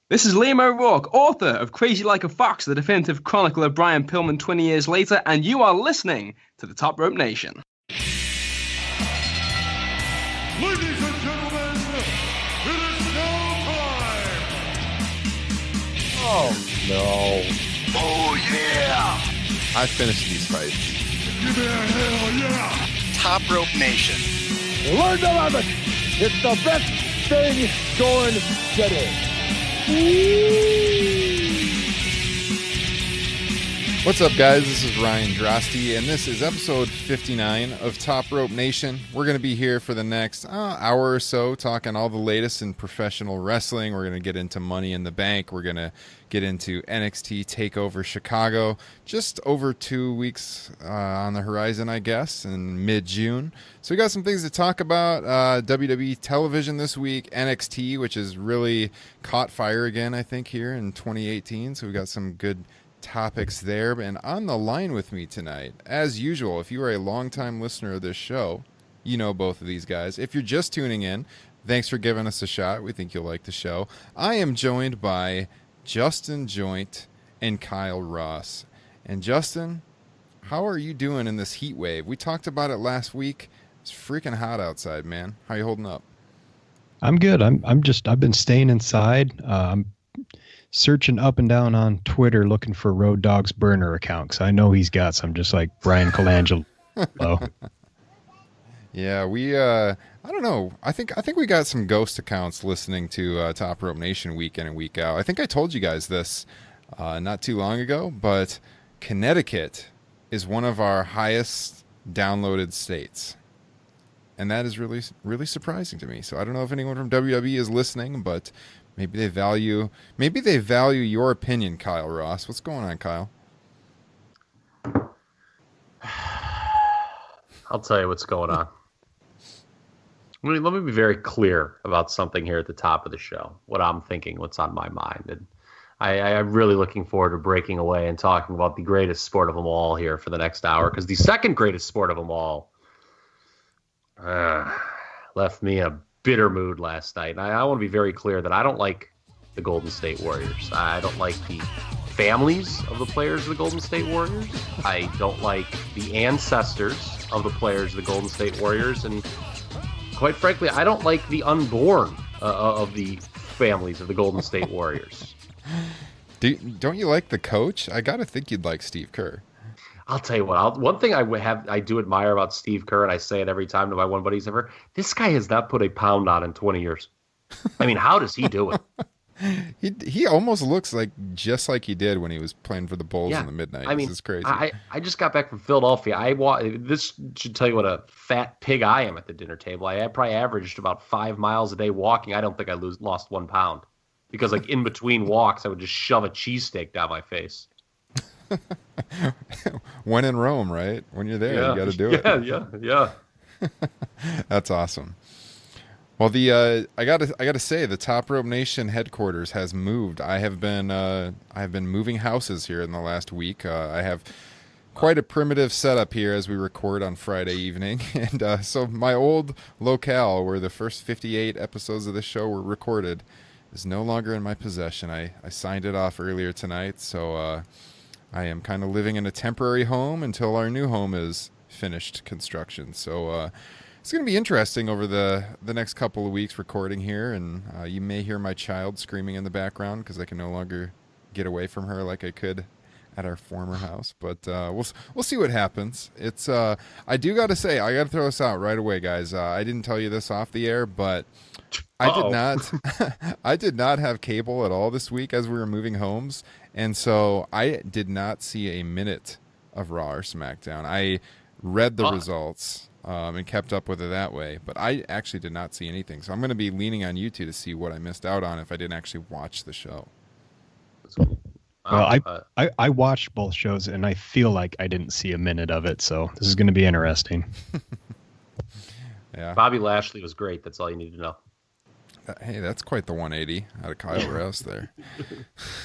This is Liam O'Rourke, author of Crazy Like a Fox, the definitive chronicle of Brian Pillman 20 years later, and you are listening to the Top Rope Nation. Ladies and gentlemen, it is now time! Oh, no. Oh, yeah! I finished these fights. Give me a hell yeah! Top Rope Nation. Learn to love it. It's the best thing going today. What's up, guys? This is Ryan Drosty, and this is episode 59 of Top Rope Nation. We're going to be here for the next hour or so talking all the latest in professional wrestling. We're going to get into Money in the Bank. We're going to get into NXT TakeOver Chicago. Just over 2 weeks on the horizon, I guess, in mid-June. So we got some things to talk about. WWE television this week, NXT, which has really caught fire again, I think, here in 2018. So we got some good topics there. And on the line with me tonight, as usual, if you are a longtime listener of this show, you know both of these guys. If you're just tuning in, thanks for giving us a shot. We think you'll like the show. I am joined by Justin Joint and Kyle Ross. And Justin, how are you doing in this heat wave? We talked about it last week. It's freaking hot outside, man. How you holding up? I'm good. I've been staying inside. I'm searching up and down on Twitter looking for Road Dogg's burner account, because I know he's got some, just like Brian Colangelo. Yeah, I don't know. I think we got some ghost accounts listening to Top Rope Nation week in and week out. I think I told you guys this not too long ago, but Connecticut is one of our highest downloaded states. And that is really, really surprising to me. So I don't know if anyone from WWE is listening, but maybe they value your opinion, Kyle Ross. What's going on, Kyle? I'll tell you what's going on. Let me be very clear about something here at the top of the show, what I'm thinking, what's on my mind. And I'm really looking forward to breaking away and talking about the greatest sport of them all here for the next hour, because the second greatest sport of them all left me in a bitter mood last night. And I want to be very clear that I don't like the Golden State Warriors. I don't like the families of the players of the Golden State Warriors. I don't like the ancestors of the players of the Golden State Warriors. And quite frankly, I don't like the unborn of the families of the Golden State Warriors. Don't you like the coach? I got to think you'd like Steve Kerr. I'll tell you what. One thing I do admire about Steve Kerr, and I say it every time to my one buddies ever. This guy has not put a pound on in 20 years. I mean, how does he do it? He almost looks just like he did when he was playing for the Bulls in the midnight. I mean, this is crazy. I just got back from Philadelphia. This should tell you what a fat pig I am at the dinner table. I probably averaged about 5 miles a day walking. I don't think I lost 1 pound, because in between walks, I would just shove a cheesesteak down my face. When in Rome, right? When you're there, you got to do it. Yeah. That's awesome. Well, I gotta say, the Top Rope Nation headquarters has moved. I have been moving houses here in the last week. I have quite a primitive setup here as we record on Friday evening, and so my old locale where the first 58 episodes of the show were recorded is no longer in my possession. I signed it off earlier tonight, so I am kind of living in a temporary home until our new home is finished construction. So it's going to be interesting over the next couple of weeks recording here, and you may hear my child screaming in the background because I can no longer get away from her like I could at our former house. But we'll see what happens. It's I do got to say, I got to throw this out right away, guys. I didn't tell you this off the air, but I did not have cable at all this week as we were moving homes, and so I did not see a minute of Raw or SmackDown. I read the results and kept up with it that way, but I actually did not see anything. So I'm going to be leaning on you two to see what I missed out on if I didn't actually watch the show. Well, I watched both shows, and I feel like I didn't see a minute of it, so this is going to be interesting. Yeah, Bobby Lashley was great. That's all you need to know. Hey, that's quite the 180 out of Kyle Ross there.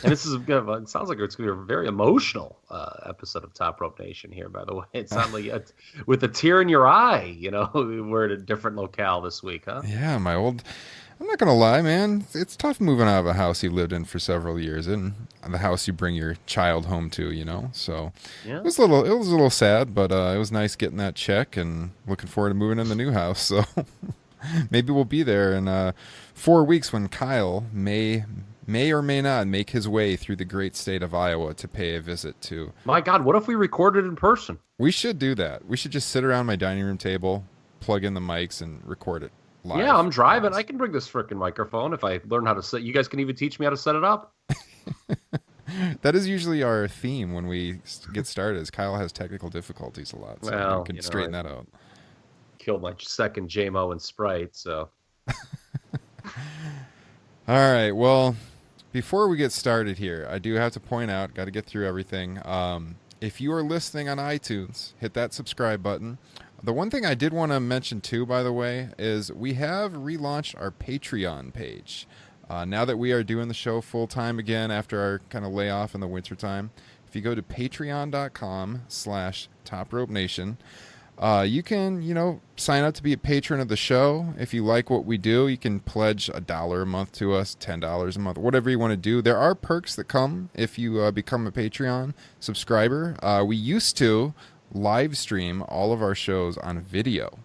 And this is it sounds like it's going to be a very emotional episode of Top Rope Nation here, by the way. It sounds like with a tear in your eye, we're at a different locale this week, huh? Yeah, my old I'm not gonna lie, man. It's tough moving out of a house you lived in for several years, and the house you bring your child home to. So Yeah. it was a little sad, but it was nice getting that check, and looking forward to moving in the new house. So maybe we'll be there in 4 weeks when Kyle may or may not make his way through the great state of Iowa to pay a visit to. My God, what if we recorded in person? We should do that. We should just sit around my dining room table, plug in the mics, and record it live. Yeah, I'm driving. I can bring this frickin' microphone if I learn how to set. You guys can even teach me how to set it up. That is usually our theme when we get started. Is Kyle has technical difficulties a lot, so Well, we can straighten that out. Killed my second JMO and Sprite, so. All right. Well, before we get started here, I do have to point out, got to get through everything. If you are listening on iTunes, hit that subscribe button. The one thing I did want to mention too, by the way, is we have relaunched our Patreon page. Now that we are doing the show full time again after our kind of layoff in the wintertime, if you go to patreon.com/TopRopeNation, you can, sign up to be a patron of the show. If you like what we do, you can pledge $1 a month to us, $10 a month, whatever you want to do. There are perks that come if you become a Patreon subscriber. We used to live stream all of our shows on video,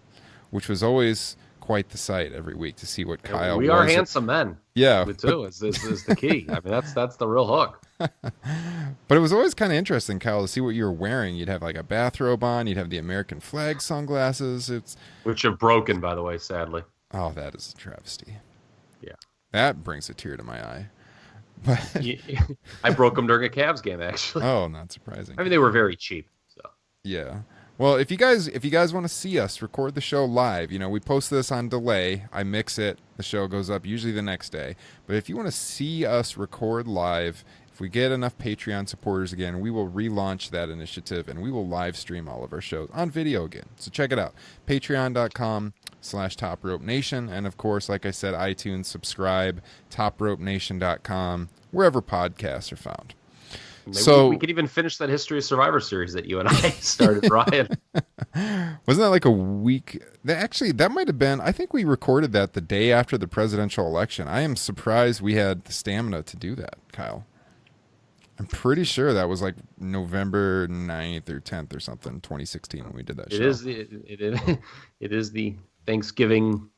which was always quite the sight every week to see what Kyle We was. are handsome men. Yeah. Too, is the key. I mean, that's the real hook. But it was always kind of interesting, Kyle, to see what you were wearing. You'd have like a bathrobe on. You'd have the American flag sunglasses. Which have broken, by the way, sadly. Oh, that is a travesty. Yeah. That brings a tear to my eye. But I broke them during a Cavs game, actually. oh, not surprising. I mean, they were very cheap. So Yeah. Well, if you guys want to see us record the show live, we post this on delay. I mix it. The show goes up usually the next day. But if you want to see us record live, if we get enough Patreon supporters again, we will relaunch that initiative and we will live stream all of our shows on video again. So check it out. Patreon.com/TopRopeNation. And of course, like I said, iTunes, subscribe, TopRopeNation.com, wherever podcasts are found. Maybe we could even finish that History of Survivor series that you and I started, Brian. Wasn't that like a week? That might have been, I think we recorded that the day after the presidential election. I am surprised we had the stamina to do that, Kyle. I'm pretty sure that was like November 9th or 10th or something, 2016 when we did that show. It is the Thanksgiving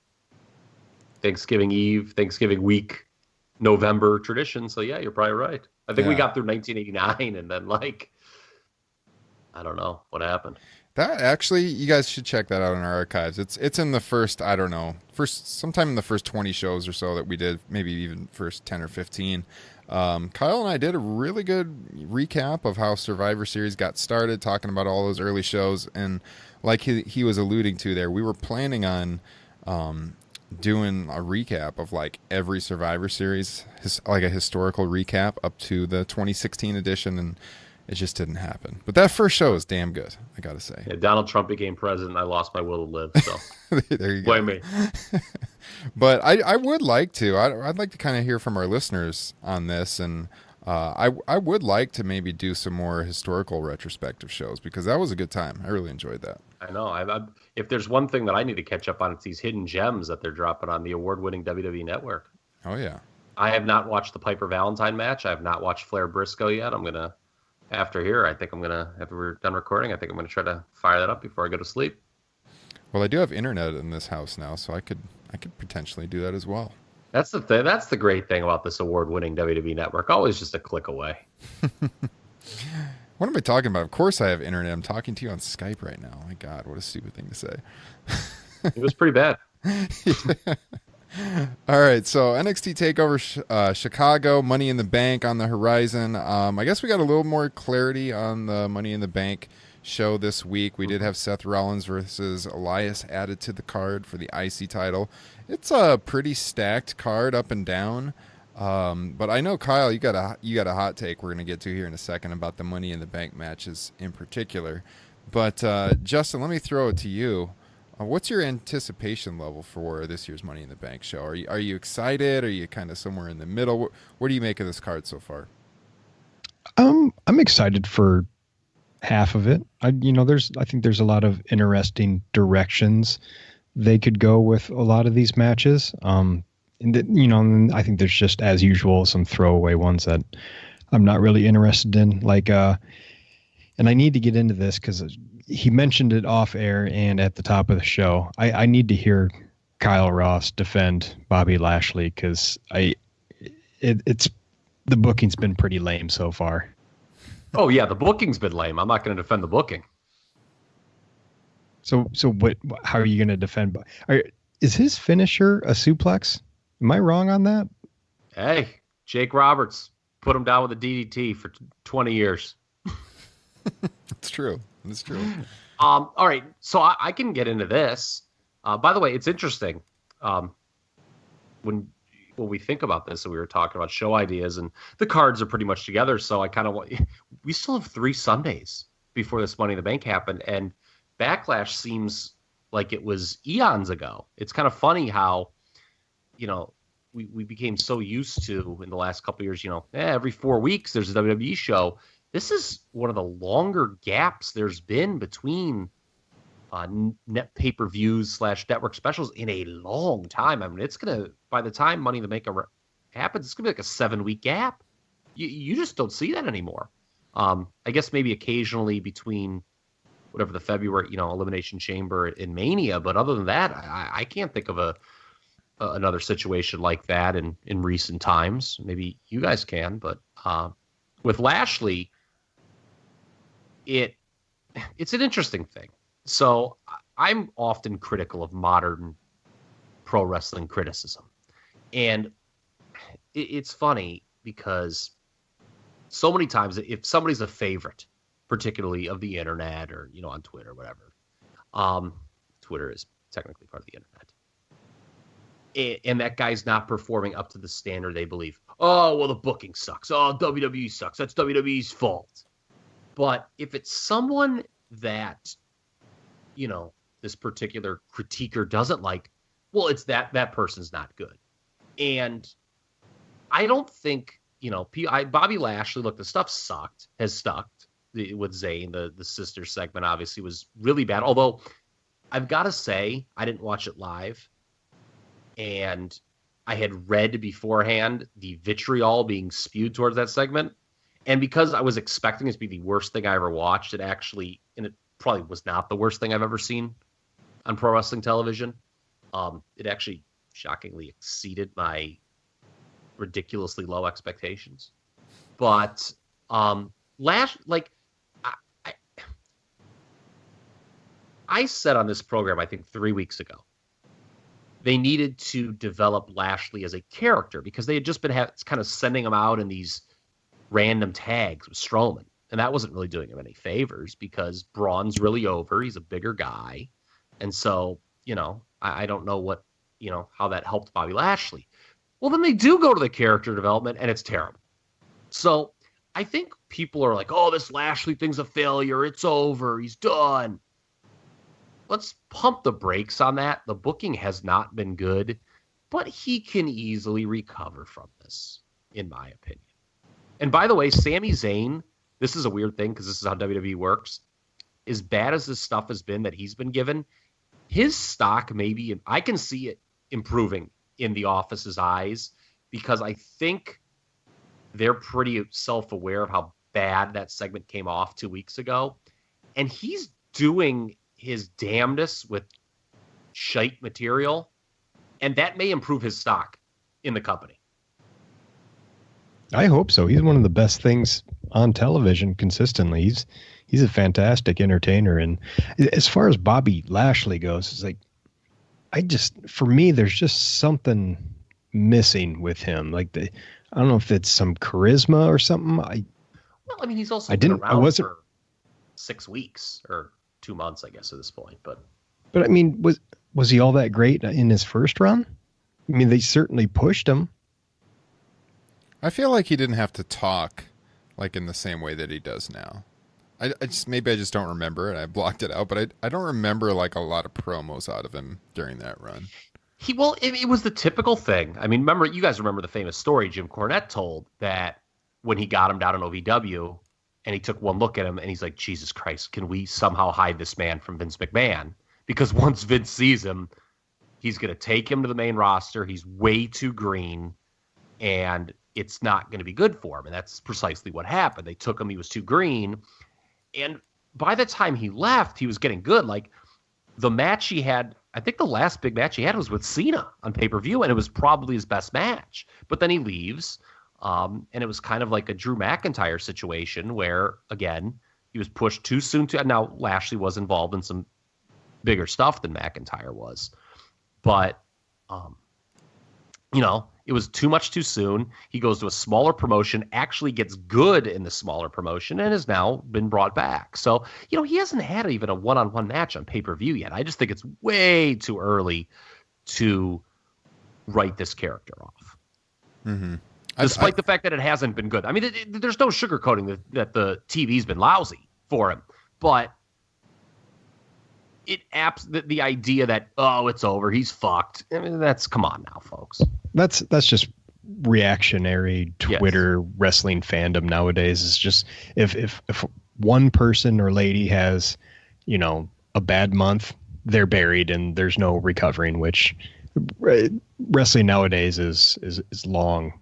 Eve, Thanksgiving week, November tradition. So yeah, you're probably right. I think we got through 1989 and then I don't know what happened. That actually, you guys should check that out in our archives. It's in the first, I don't know, sometime in the first 20 shows or so that we did, maybe even first 10 or 15. Kyle and I did a really good recap of how Survivor Series got started, talking about all those early shows. And like he was alluding to there, we were planning on doing a recap of like every Survivor Series, like a historical recap up to the 2016 edition, and it just didn't happen. But that first show was damn good, I gotta say. Yeah, Donald Trump became president. I lost my will to live. So there you go. Blame me. But I would like to. I'd like to kind of hear from our listeners on this, and I would like to maybe do some more historical retrospective shows because that was a good time. I really enjoyed that. I know. If there's one thing that I need to catch up on, it's these hidden gems that they're dropping on the award-winning WWE Network. Oh yeah. I have not watched the Piper Valentine match. I have not watched Flair Briscoe yet. I'm gonna, after we're done recording, I think I'm gonna try to fire that up before I go to sleep. Well, I do have internet in this house now, so I could potentially do that as well. That's the thing. That's the great thing about this award-winning WWE Network. Always just a click away. What am I talking about? Of course I have internet. I'm talking to you on Skype right now. My God, what a stupid thing to say. It was pretty bad. All right, so NXT TakeOver Chicago, Money in the Bank on the horizon. I guess we got a little more clarity on the Money in the Bank show this week. We did have Seth Rollins versus Elias added to the card for the IC title. It's a pretty stacked card up and down. But I know, Kyle, you got a hot take we're going to get to here in a second about the Money in the Bank matches in particular. But Justin, let me throw it to you. What's your anticipation level for this year's Money in the Bank show? Are you excited? Are you kind of somewhere in the middle? What do you make of this card so far? I'm excited for half of it. I think there's a lot of interesting directions they could go with a lot of these matches. And and I think there's just, as usual, some throwaway ones that I'm not really interested in. And I need to get into this because he mentioned it off air and at the top of the show. I need to hear Kyle Ross defend Bobby Lashley because it's the booking's been pretty lame so far. Oh yeah, the booking's been lame. I'm not going to defend the booking. So what? How are you going to defend? Is his finisher a suplex? Am I wrong on that? Hey, Jake Roberts put him down with a DDT for 20 years. It's true. It's true. All right, so I can get into this. By the way, it's interesting. When we think about this, and we were talking about show ideas, and the cards are pretty much together. So I kind of want. We still have 3 Sundays before this Money in the Bank happened, and Backlash seems like it was eons ago. It's kind of funny how, we became so used to in the last couple of years. Every 4 weeks there's a WWE show. This is one of the longer gaps there's been between net pay-per-views / network specials in a long time. I mean, it's going to, by the time Money in the Bank happens, it's going to be like a 7-week gap. You just don't see that anymore. I guess maybe occasionally between whatever the February, Elimination Chamber and Mania. But other than that, I can't think of another situation like that in recent times. Maybe you guys can, but with Lashley, it's an interesting thing. So I'm often critical of modern pro wrestling criticism. And it's funny because so many times if somebody's a favorite, particularly of the internet or, on Twitter or whatever, Twitter is technically part of the internet, and that guy's not performing up to the standard they believe. Oh, well, the booking sucks. Oh, WWE sucks. That's WWE's fault. But if it's someone that, this particular critiquer doesn't like, well, it's that person's not good. And I don't think, Bobby Lashley, look, the stuff has sucked with Zayn. The sister segment obviously was really bad. Although I've got to say, I didn't watch it live. And I had read beforehand the vitriol being spewed towards that segment. And because I was expecting it to be the worst thing I ever watched, it probably was not the worst thing I've ever seen on pro wrestling television. It actually shockingly exceeded my ridiculously low expectations. But I said on this program, I think 3 weeks ago, they needed to develop Lashley as a character because they had just been kind of sending him out in these random tags with Strowman. And that wasn't really doing him any favors because Braun's really over. He's a bigger guy. And so, I don't know what, how that helped Bobby Lashley. Well, then they do go to the character development and it's terrible. So I think people are like, oh, this Lashley thing's a failure. It's over. He's done. Let's pump the brakes on that. The booking has not been good, but he can easily recover from this, in my opinion. And by the way, Sami Zayn, this is a weird thing because this is how WWE works. As bad as this stuff has been that he's been given, his stock maybe, and I can see it improving in the office's eyes because I think they're pretty self-aware of how bad that segment came off 2 weeks ago. And he's doing his damnedest with shite material, and that may improve his stock in the company. I hope so. He's one of the best things on television consistently. He's a fantastic entertainer. And as far as Bobby Lashley goes, it's like, for me, there's just something missing with him. Like I don't know if it's some charisma or something. He's also been around for 6 weeks or 2 months, I guess, at this point. But I mean, was he all that great in his first run? I mean, they certainly pushed him. I feel like he didn't have to talk like in the same way that he does now. I just don't remember it. I blocked it out, but I don't remember like a lot of promos out of him during that run. It was the typical thing. I mean, you guys remember the famous story Jim Cornette told that when he got him down in OVW and he took one look at him and he's like, Jesus Christ, can we somehow hide this man from Vince McMahon? Because once Vince sees him, he's going to take him to the main roster. He's way too green, and it's not going to be good for him. And that's precisely what happened. They took him. He was too green. And by the time he left, he was getting good. Like, the match he had, I think the last big match he had was with Cena on pay-per-view, and it was probably his best match. But then he leaves, and it was kind of like a Drew McIntyre situation where, again, he was pushed too soon. Now, Lashley was involved in some bigger stuff than McIntyre was. But, it was too much too soon. He goes to a smaller promotion, actually gets good in the smaller promotion, and has now been brought back. So, he hasn't had even a one-on-one match on pay-per-view yet. I just think it's way too early to write this character off. Mm-hmm. Despite the fact that it hasn't been good. I mean, there's no sugarcoating that the TV's been lousy for him. But the idea that, it's over, he's fucked. I mean, come on now, folks. That's just reactionary Twitter wrestling fandom nowadays. Is just if one person or lady has, a bad month, they're buried and there's no recovering, which wrestling nowadays is long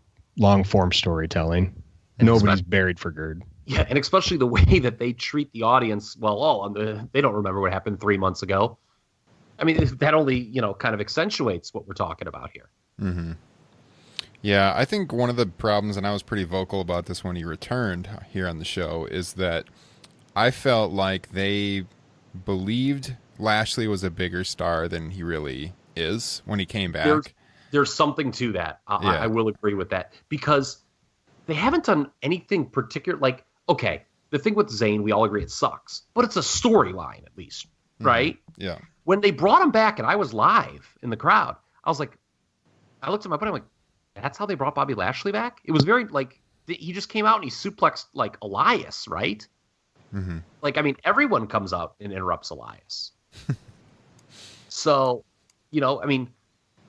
form storytelling. And nobody's buried for good. Yeah, and especially the way that they treat the audience. Well, they don't remember what happened 3 months ago. I mean, that only, kind of accentuates what we're talking about here. Mm-hmm. Yeah, I think one of the problems, and I was pretty vocal about this when he returned here on the show, is that I felt like they believed Lashley was a bigger star than he really is when he came back. There's something to that. I will agree with that, because they haven't done anything particular. Like, okay, the thing with Zayn, we all agree it sucks, but it's a storyline at least, right? Yeah. When they brought him back and I was live in the crowd, I looked at my buddy, I'm like, that's how they brought Bobby Lashley back? It was very, like, he just came out and he suplexed, like, Elias, right? Mm-hmm. Like, I mean, everyone comes out and interrupts Elias. So, I mean,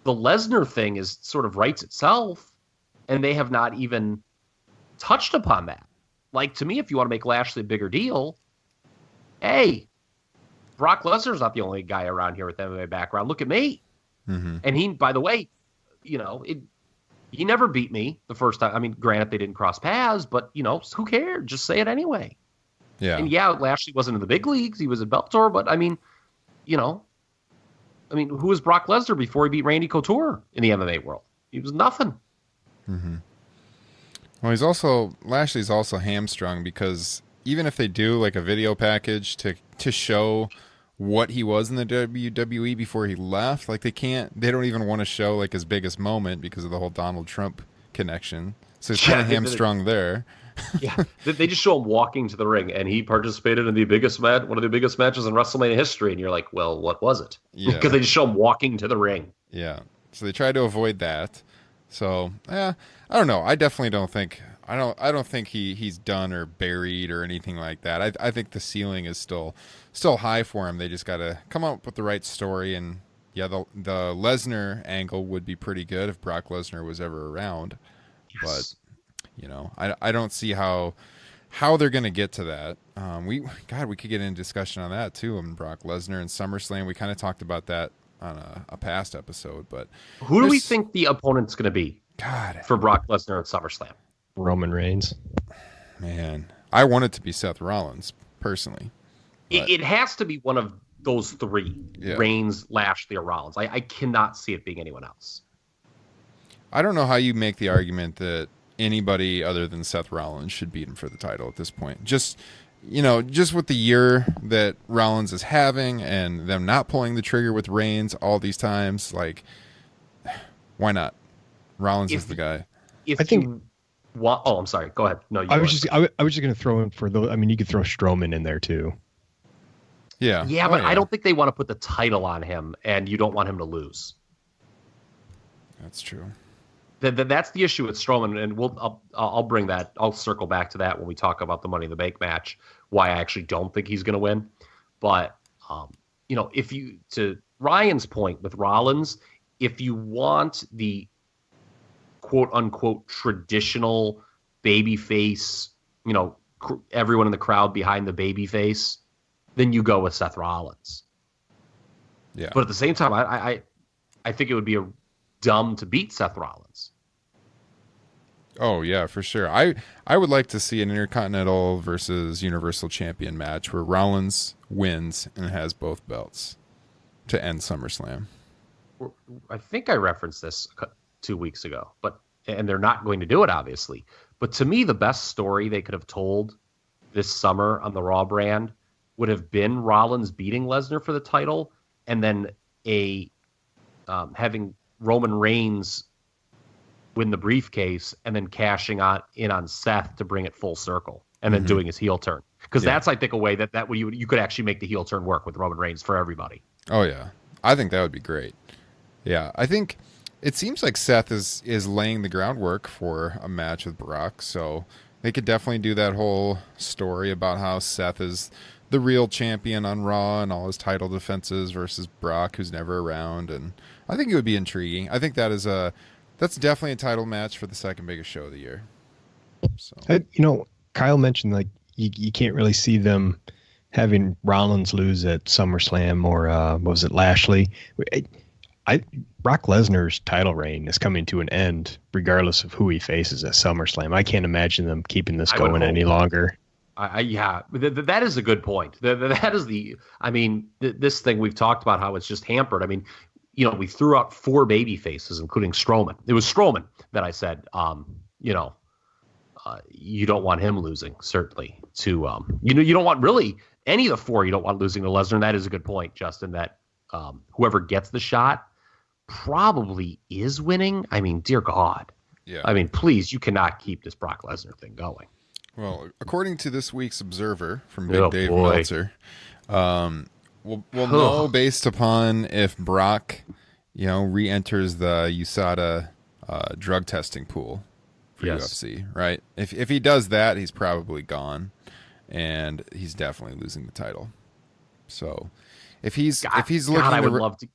the Lesnar thing is sort of writes itself, and they have not even touched upon that. Like, to me, if you want to make Lashley a bigger deal, hey, Brock Lesnar's not the only guy around here with MMA background. Look at me. Mm-hmm. And he, by the way, he never beat me the first time. I mean, granted, they didn't cross paths, but, who cared? Just say it anyway. Yeah. And Lashley wasn't in the big leagues. He was at Bellator, but I mean, who was Brock Lesnar before he beat Randy Couture in the MMA world? He was nothing. Mm-hmm. Well, Lashley's also hamstrung because even if they do like a video package to show what he was in the WWE before he left, like they don't even want to show like his biggest moment because of the whole Donald Trump connection. So he's kind of hamstrung there. Yeah, they just show him walking to the ring, and he participated in one of the biggest matches in WrestleMania history. And you're like, well, what was it? Yeah, because they just show him walking to the ring. Yeah, so they try to avoid that. So I don't know. I definitely don't think I don't think he's done or buried or anything like that. I think the ceiling is still high for him. They just got to come up with the right story. And yeah, the Lesnar angle would be pretty good if Brock Lesnar was ever around. Yes. But I don't see how they're going to get to that. We could get into discussion on that too. And Brock Lesnar and SummerSlam, we kind of talked about that on a past episode. But who do we think the opponent's going to be? God, for Brock Lesnar at SummerSlam, Roman Reigns. Man, I want it to be Seth Rollins personally. It has to be one of those three: Reigns, Lashley, or Rollins. I cannot see it being anyone else. I don't know how you make the argument that anybody other than Seth Rollins should beat him for the title at this point. Just with the year that Rollins is having and them not pulling the trigger with Reigns all these times, like, why not? Rollins is the guy. I'm sorry. Go ahead. No, I was just going to throw in for those. I mean, you could throw Strowman in there too. Yeah. Yeah, but I don't think they want to put the title on him, and you don't want him to lose. That's true. That's the issue with Strowman, and I'll bring that. I'll circle back to that when we talk about the Money in the Bank match. Why I actually don't think he's going to win, but if you, to Ryan's point with Rollins, if you want the quote unquote traditional baby face, everyone in the crowd behind the baby face, then you go with Seth Rollins. Yeah. But at the same time, I think it would be dumb to beat Seth Rollins. Oh yeah, for sure. I would like to see an Intercontinental versus Universal Champion match where Rollins wins and has both belts to end SummerSlam. I think I referenced this 2 weeks ago, and they're not going to do it, obviously. But to me, the best story they could have told this summer on the Raw brand would have been Rollins beating Lesnar for the title, and then having Roman Reigns win the briefcase, and then cashing in on Seth to bring it full circle, and then doing his heel turn. Because that's, I think, a way that you could actually make the heel turn work with Roman Reigns for everybody. Oh yeah, I think that would be great. Yeah, I think it seems like Seth is laying the groundwork for a match with Brock, so they could definitely do that whole story about how Seth is the real champion on Raw and all his title defenses versus Brock, who's never around, and I think it would be intriguing. I think that's definitely a title match for the second biggest show of the year. So Kyle mentioned like you can't really see them having Rollins lose at SummerSlam or what was it, Lashley? Brock Lesnar's title reign is coming to an end regardless of who he faces at SummerSlam. I can't imagine them keeping this going any longer. Yeah, that is a good point. That is this thing we've talked about, how it's just hampered. I mean, we threw out 4 baby faces, including Strowman. It was Strowman that I said, you don't want him losing, certainly. To you don't want really any of the 4. You don't want losing to Lesnar. And that is a good point, Justin. That whoever gets the shot probably is winning. I mean, dear God. Yeah. I mean, please, you cannot keep this Brock Lesnar thing going. Well, according to this week's Observer from Big Dave Meltzer, we'll know based upon if Brock, re-enters the USADA drug testing pool for UFC, right? If he does that, he's probably gone, and he's definitely losing the title. So, if he's looking, I would love to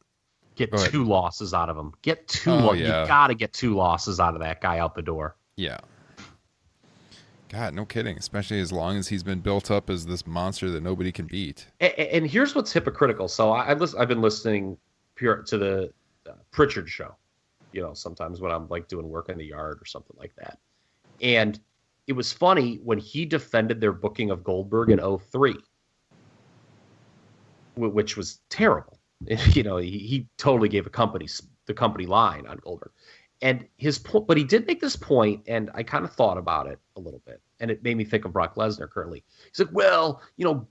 get 2 losses out of him. Get 2. You got to get 2 losses out of that guy out the door. Yeah. God, no kidding. Especially as long as he's been built up as this monster that nobody can beat. And here's what's hypocritical. So I've been listening to the Pritchard show, sometimes when I'm like doing work in the yard or something like that. And it was funny when he defended their booking of Goldberg in 2003, which was terrible. He totally gave the company line on Goldberg. And his point, but he did make this point, and I kind of thought about it a little bit, and it made me think of Brock Lesnar currently. He's like, well,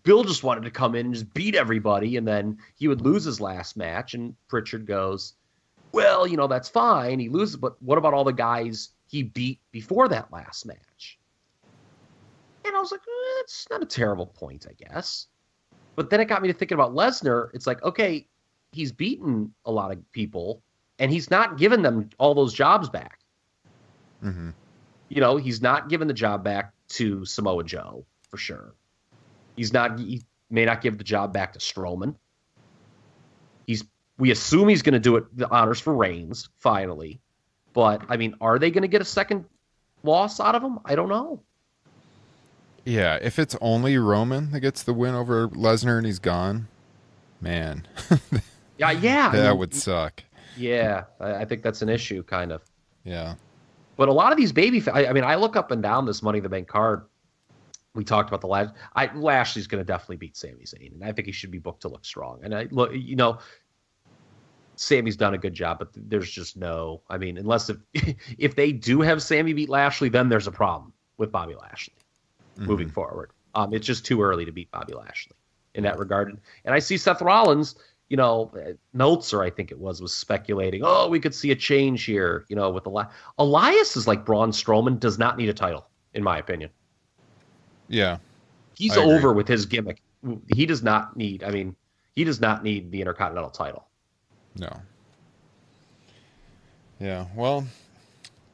Bill just wanted to come in and just beat everybody, and then he would lose his last match. And Pritchard goes, well, that's fine. He loses, but what about all the guys he beat before that last match? And I was like, it's not a terrible point, I guess. But then it got me to thinking about Lesnar. It's like, okay, he's beaten a lot of people, and he's not given them all those jobs back. Mm-hmm. He's not given the job back to Samoa Joe, for sure. He may not give the job back to Strowman. We assume he's going to do the honors for Reigns, finally. But, I mean, are they going to get a second loss out of him? I don't know. Yeah, if it's only Roman that gets the win over Lesnar and he's gone, man. Yeah. That would suck. Yeah, I think that's an issue, kind of. Yeah. But a lot of these I look up and down this Money in the Bank card. We talked about Lashley's going to definitely beat Sami Zayn, and I think he should be booked to look strong. And Sami's done a good job, but there's just unless if they do have Sami beat Lashley, then there's a problem with Bobby Lashley moving forward. It's just too early to beat Bobby Lashley in that regard. And I see Seth Rollins. Meltzer, I think it was speculating, we could see a change here, with Elias is like Braun Strowman, does not need a title, in my opinion. Yeah. He's over with his gimmick. He does not need the Intercontinental title. No. Yeah, well,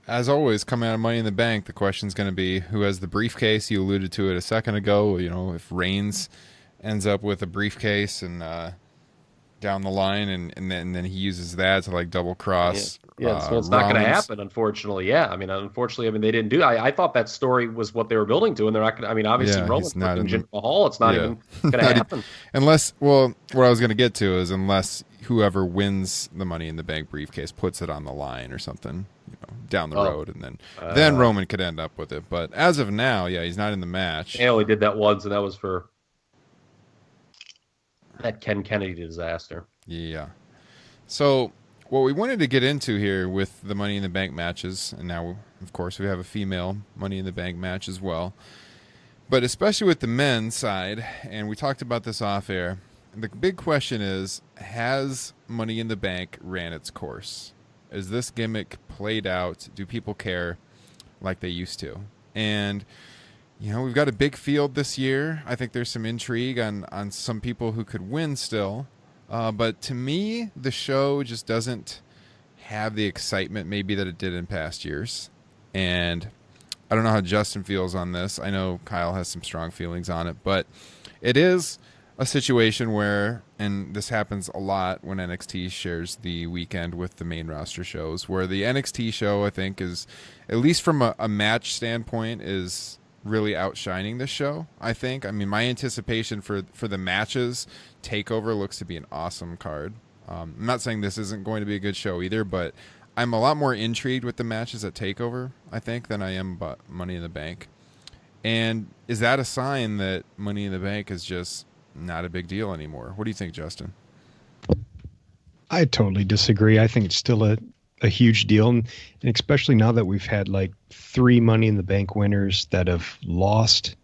as always, coming out of Money in the Bank, the question's going to be who has the briefcase. You alluded to it a second ago, if Reigns ends up with a briefcase and down the line, and then he uses that to like double cross. Yeah, so it's not going to happen, unfortunately. Yeah, I mean, they didn't do. I thought that story was what they were building to, and they're not going to. I mean, obviously, Roman's freaking Jinder Mahal. It's not even going to happen. Unless, well, what I was going to get to is unless whoever wins the Money in the Bank briefcase puts it on the line or something, down the road, and then Roman could end up with it. But as of now, he's not in the match. They only did that once, and that was for that Ken Kennedy disaster. Yeah. So what we wanted to get into here with the Money in the Bank matches, and now, of course, we have a female Money in the Bank match as well, but especially with the men's side, and we talked about this off air, the big question is, has Money in the Bank ran its course? Is this gimmick played out? Do people care like they used to? And we've got a big field this year. I think there's some intrigue on some people who could win still. But to me, the show just doesn't have the excitement maybe that it did in past years. And I don't know how Justin feels on this. I know Kyle has some strong feelings on it. But it is a situation where, and this happens a lot when NXT shares the weekend with the main roster shows, where the NXT show, I think, is, at least from a match standpoint, is really outshining this show, I think. I mean, my anticipation for the matches, TakeOver looks to be an awesome card. I'm not saying this isn't going to be a good show either, but I'm a lot more intrigued with the matches at TakeOver, I think, than I am about Money in the Bank. And is that a sign that Money in the Bank is just not a big deal anymore? What do you think, Justin? I totally disagree. I think it's still a huge deal, and especially now that we've had like 3 Money in the Bank winners that have lost,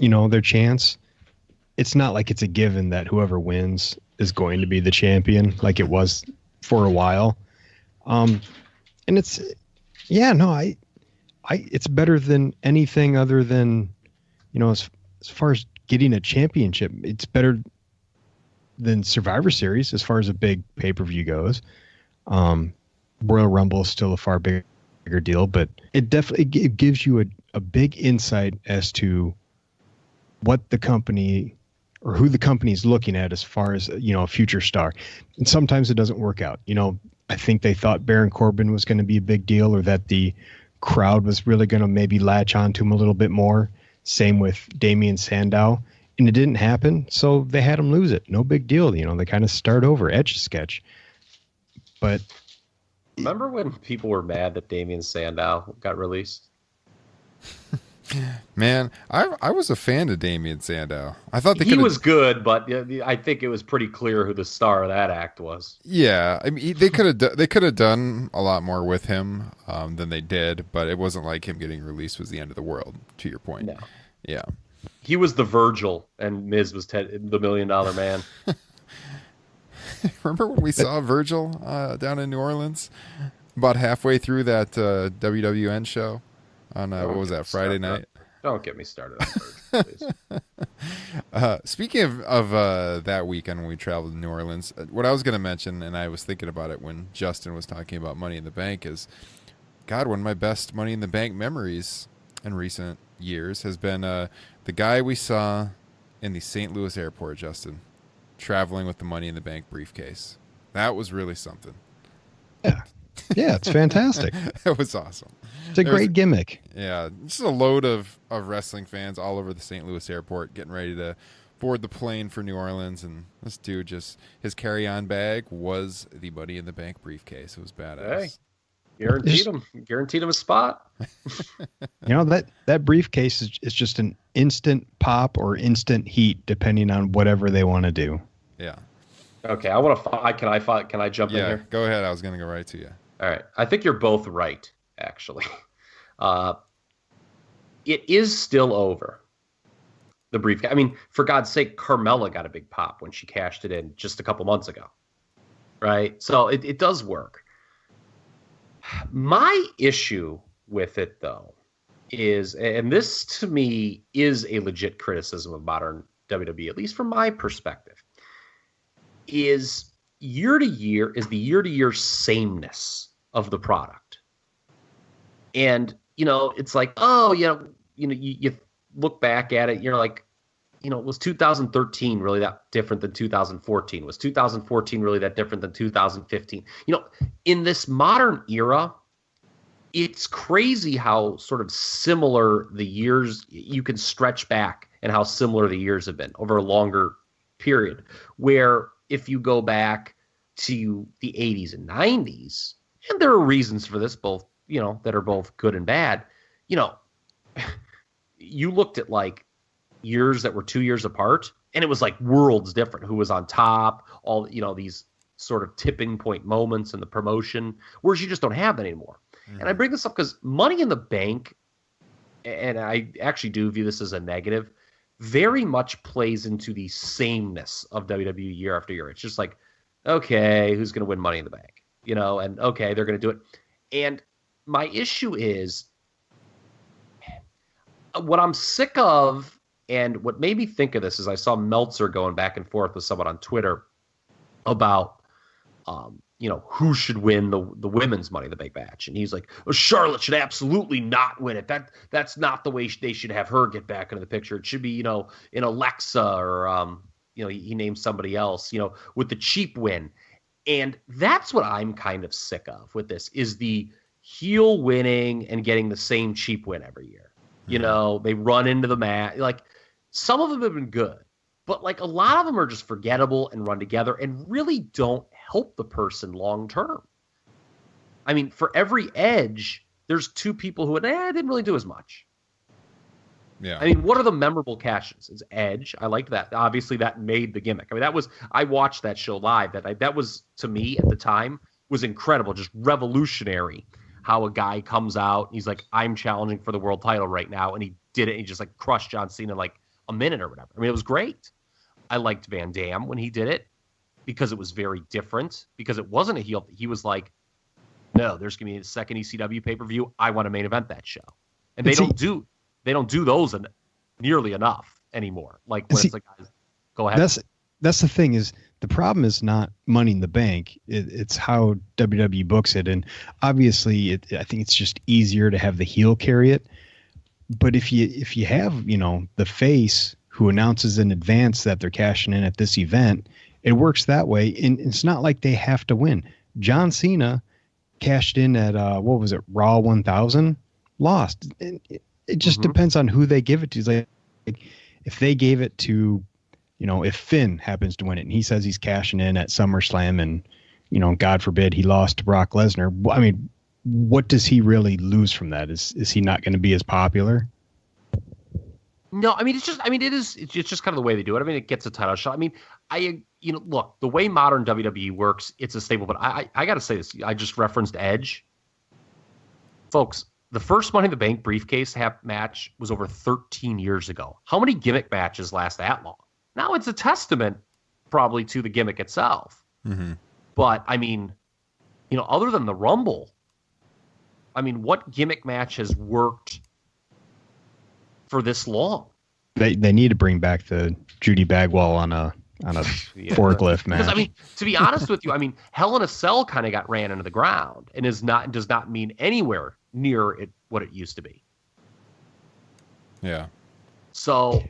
their chance. It's not like it's a given that whoever wins is going to be the champion like it was for a while. And it's, it's better than anything other than, as far as getting a championship, it's better than Survivor Series as far as a big pay-per-view goes. Royal Rumble is still a far bigger deal, but it definitely gives you a big insight as to what the company or who the company is looking at as far as, a future star. And sometimes it doesn't work out. I think they thought Baron Corbin was going to be a big deal, or that the crowd was really going to maybe latch on to him a little bit more. Same with Damian Sandow. And it didn't happen, so they had him lose it. No big deal. They kind of start over, Etch-a-Sketch. But remember when people were mad that Damian Sandow got released? Man, I was a fan of Damian Sandow. I thought he was good, but I think it was pretty clear who the star of that act was. Yeah, I mean, they could have done a lot more with him than they did, but it wasn't like him getting released was the end of the world. To your point, no. Yeah, he was the Virgil, and Miz was the $1 Million Man. Remember when we saw Virgil down in New Orleans, about halfway through that WWN show on what was that, Friday night? Don't get me started on Virgil, please. Speaking of that weekend when we traveled to New Orleans, what I was going to mention, and I was thinking about it when Justin was talking about Money in the Bank, is, God, one of my best Money in the Bank memories in recent years has been the guy we saw in the St. Louis airport, Justin, traveling with the Money in the Bank briefcase. That was really something. Yeah, it's fantastic. It was awesome. It's a great gimmick. Yeah, just a load of wrestling fans all over the St. Louis airport getting ready to board the plane for New Orleans, and this dude his carry-on bag was the Money in the Bank briefcase. It was badass. Hey, guaranteed him a spot. That briefcase is just an instant pop or instant heat, depending on whatever they want to do. Yeah. Okay, I want to fight. Can I jump in here? Yeah, go ahead. I was going to go right to you. All right. I think you're both right, actually. It is still over. The briefcase. I mean, for God's sake, Carmella got a big pop when she cashed it in just a couple months ago. Right? So it does work. My issue with it, though, is, and this to me is a legit criticism of modern WWE, at least from my perspective, is the year-to-year sameness of the product. And, it's like, you look back at it, you're like, was 2013 really that different than 2014? Was 2014 really that different than 2015? In this modern era, it's crazy how sort of similar the years you can stretch back and how similar the years have been over a longer period. Where if you go back to the 80s and 90s, and there are reasons for this, both, that are both good and bad, you looked at like years that were 2 years apart, and it was like worlds different. Who was on top? All these sort of tipping point moments in the promotion, whereas you just don't have that anymore. Mm-hmm. And I bring this up because Money in the Bank, and I actually do view this as a negative, very much plays into the sameness of WWE year after year. It's just like, okay, who's going to win Money in the Bank? And okay, they're going to do it. And my issue is what I'm sick of. And what made me think of this is I saw Meltzer going back and forth with someone on Twitter about, who should win the women's Money in the Bank match. And he's like, Charlotte should absolutely not win it. That's not the way they should have her get back into the picture. It should be, in Alexa or, he named somebody else, with the cheap win. And that's what I'm kind of sick of with this, is the heel winning and getting the same cheap win every year. They run into the mat. Like, some of them have been good, but like a lot of them are just forgettable and run together and really don't help the person long term. I mean, for every Edge, there's two people who didn't really do as much. Yeah. I mean, what are the memorable cash-ins? It's Edge. I liked that. Obviously, that made the gimmick. I mean, I watched that show live. That was, to me at the time, was incredible, just revolutionary. How a guy comes out, he's like, I'm challenging for the world title right now, and he did it. And he just like crushed John Cena in like a minute or whatever. I mean, it was great. I liked Van Dam when he did it because it was very different, because it wasn't a heel. He was like, no, there's going to be a second ECW pay-per-view. I want to main event that show. And they don't do those nearly enough anymore. Like when it's like, guys, go ahead. That's the thing, is the problem is not Money in the Bank. It's how WWE books it. And obviously I think it's just easier to have the heel carry it. But if you have, the face who announces in advance that they're cashing in at this event, it works that way. And it's not like they have to win. John Cena cashed in at, Raw 1000, lost. And it just depends on who they give it to. It's like if they gave it to, if Finn happens to win it and he says he's cashing in at SummerSlam and, God forbid he lost to Brock Lesnar, I mean, what does he really lose from that? Is he not going to be as popular? No, I mean, it's just kind of the way they do it. I mean, it gets a title shot. I mean, look, the way modern WWE works, it's a staple, but I got to say this. I just referenced Edge. Folks, the first Money in the Bank briefcase match was over 13 years ago. How many gimmick matches last that long? Now it's a testament probably to the gimmick itself. Mm-hmm. But, I mean, other than the Rumble, I mean, what gimmick match has worked for this long? They need to bring back the Judy Bagwell on a forklift match. Because, I mean, to be honest with you, I mean, Hell in a Cell kind of got ran into the ground and does not mean anywhere near what it used to be. Yeah. So,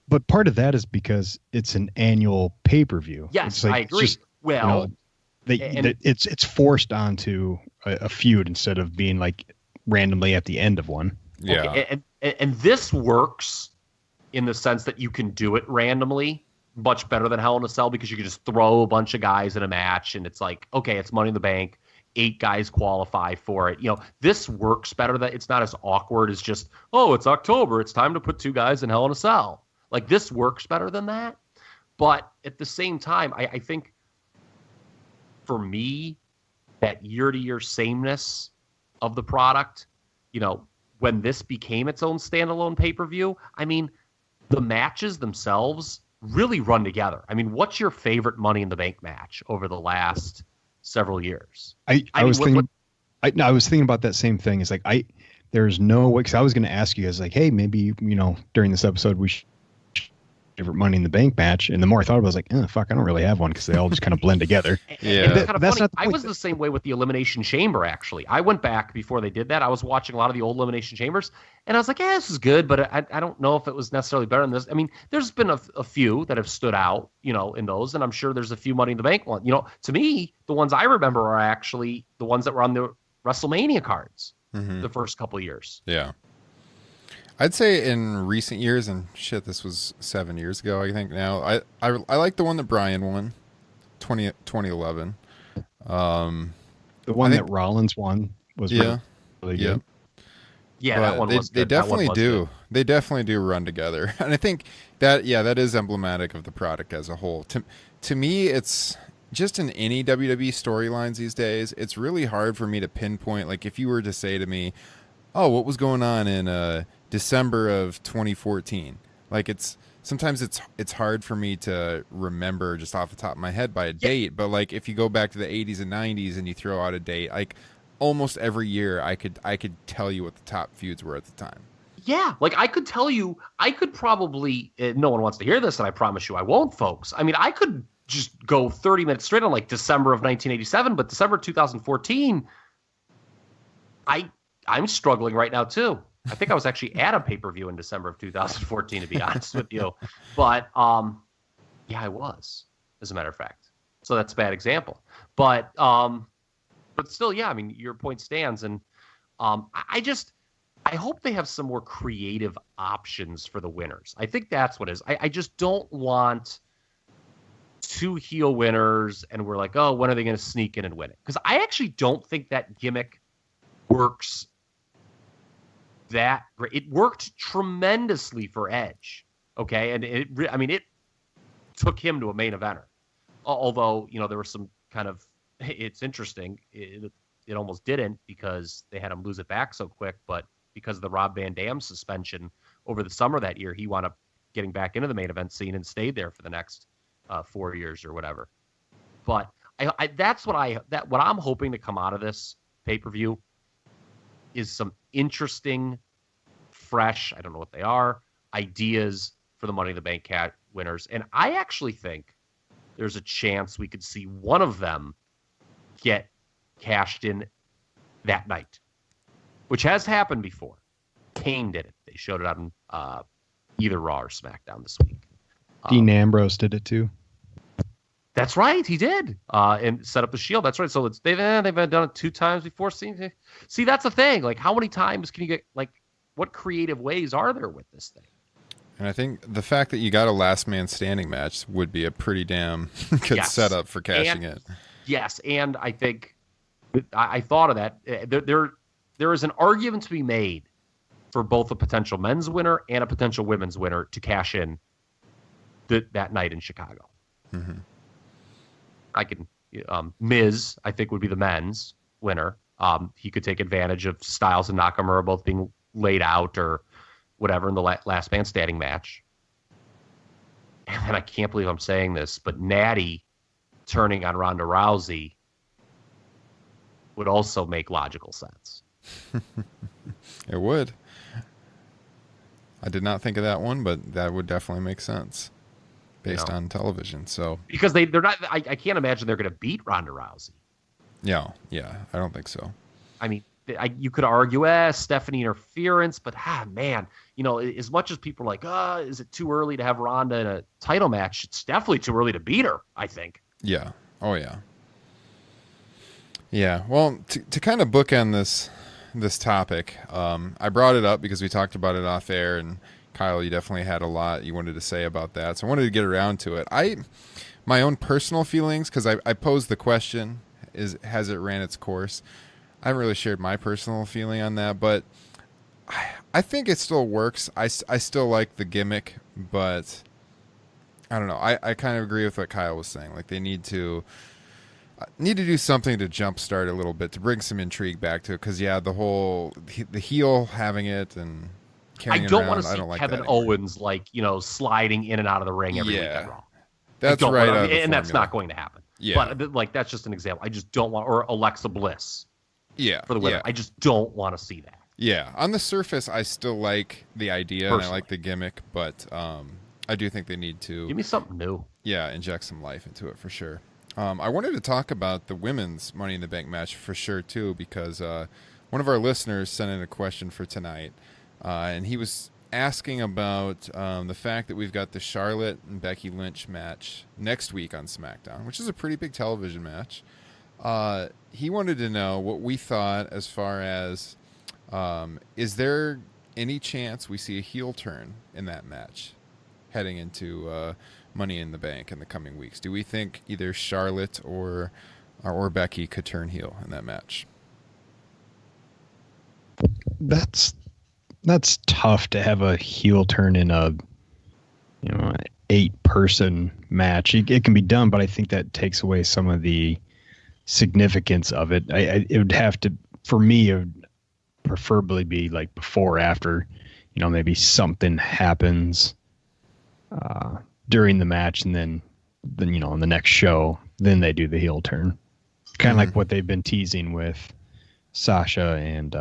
but part of that is because it's an annual pay-per-view. Yes, like, I agree. It's forced onto a feud instead of being like randomly at the end of one. Yeah. Okay, and this works in the sense that you can do it randomly much better than Hell in a Cell, because you can just throw a bunch of guys in a match and it's like, okay, it's Money in the Bank. 8 guys qualify for it. This works better. That it's not as awkward as just, oh, it's October, it's time to put 2 guys in Hell in a Cell. Like, this works better than that. But at the same time, I think for me, that year-to-year sameness of the product, when this became its own standalone pay-per-view, I mean, the matches themselves really run together. I mean, what's your favorite Money in the Bank match over the last several years? I was thinking about that same thing. It's like, there's no way, because I was going to ask you guys, like, hey, maybe, during this episode we should favorite Money in the Bank match. And the more I thought about it, I was like, fuck, I don't really have one because they all just kind of blend together. Yeah. And it's kind of That's funny. not the I point. was the same way with the Elimination Chamber, actually. I went back before they did that. I was watching a lot of the old Elimination Chambers, and I was like, yeah, this is good, but I don't know if it was necessarily better than this. I mean, there's been a few that have stood out, in those, and I'm sure there's a few Money in the Bank ones. To me, the ones I remember are actually the ones that were on the WrestleMania cards the first couple of years. Yeah. I'd say in recent years, and shit, this was 7 years ago, I think now, I like the one that Bryan won, 2011. The one that Rollins won was really good. Yeah, that one was good. They definitely do. Good. They definitely do run together. And I think that is emblematic of the product as a whole. To me, it's just in any WWE storylines these days, it's really hard for me to pinpoint. Like, if you were to say to me, oh, what was going on in December of 2014? Like, sometimes it's hard for me to remember just off the top of my head by a date. But like, if you go back to the 80s and 90s and you throw out a date, like almost every year I could tell you what the top feuds were at the time. Yeah, like I could tell you, I could probably, no one wants to hear this, and I promise you I won't, folks. I mean, I could just go 30 minutes straight on like December of 1987, but December 2014, I'm struggling right now too. I think I was actually at a pay-per-view in December of 2014, to be honest with you. But yeah, I was, as a matter of fact. So that's a bad example. But still, yeah, I mean, your point stands. And I hope they have some more creative options for the winners. I think that's what it is. I just don't want two heel winners and we're like, oh, when are they going to sneak in and win it? Because I actually don't think that gimmick works that great. It worked tremendously for Edge, okay? And it took him to a main eventer. Although, there was some kind of, it's interesting, it almost didn't because they had him lose it back so quick, but because of the Rob Van Dam suspension over the summer that year, he wound up getting back into the main event scene and stayed there for the next 4 years or whatever. But that's what I'm hoping to come out of this pay-per-view is some interesting, fresh, I don't know what they are, ideas for the Money in the Bank cat winners. And I actually think there's a chance we could see one of them get cashed in that night, which has happened before. Kane did it. They showed it on either Raw or SmackDown this week. Dean Ambrose did it too. That's right, he did, and set up the Shield. That's right. So they've done it 2 times before. See, that's the thing. Like, how many times can you get? Like, what creative ways are there with this thing? And I think the fact that you got a last man standing match would be a pretty damn good setup for cashing it. Yes, and I think I thought of that. There is an argument to be made for both a potential men's winner and a potential women's winner to cash in that night in Chicago. Mm-hmm. I can Miz, I think, would be the men's winner. He could take advantage of Styles and Nakamura both being laid out or whatever in the last man standing match. And I can't believe I'm saying this, but Natty turning on Ronda Rousey would also make logical sense. It would. I did not think of that one, but that would definitely make sense based on television. So because they're not, I can't imagine they're going to beat Ronda Rousey. Yeah, I don't think so. I mean, you could argue, Stephanie interference, but man, as much as people are like, is it too early to have Ronda in a title match? It's definitely too early to beat her, I think. Yeah. Oh yeah. Yeah. Well, to kind of bookend this topic, I brought it up because we talked about it off air, and Kyle, you definitely had a lot you wanted to say about that, so I wanted to get around to it. My own personal feelings, because I posed the question, has it ran its course? I haven't really shared my personal feeling on that, but I think it still works. I still like the gimmick, but I don't know. I kind of agree with what Kyle was saying. Like, they need to do something to jumpstart a little bit to bring some intrigue back to it. Because the heel having it and carrying it around. I don't want to see Kevin Owens sliding in and out of the ring every weekend. Raw. That's right, and that's not going to happen. Yeah, but that's just an example. I just don't want, or Alexa Bliss. Yeah, for the women. Yeah. I just don't want to see that. Yeah, on the surface, I still like the idea and I like the gimmick, but I do think they need to Give me something new. Yeah, inject some life into it for sure. I wanted to talk about the women's Money in the Bank match for sure too, because one of our listeners sent in a question for tonight, and he was asking about the fact that we've got the Charlotte and Becky Lynch match next week on SmackDown, which is a pretty big television match. He wanted to know what we thought as far as is there any chance we see a heel turn in that match heading into Money in the Bank in the coming weeks? Do we think either Charlotte or Becky could turn heel in that match? That's tough to have a heel turn in a 8-person match. It can be done, but I think that takes away some of the significance of it. It would have to, for me, it would preferably be like before or after, maybe something happens during the match, and then on the next show, then they do the heel turn. Kind of like what they've been teasing with Sasha and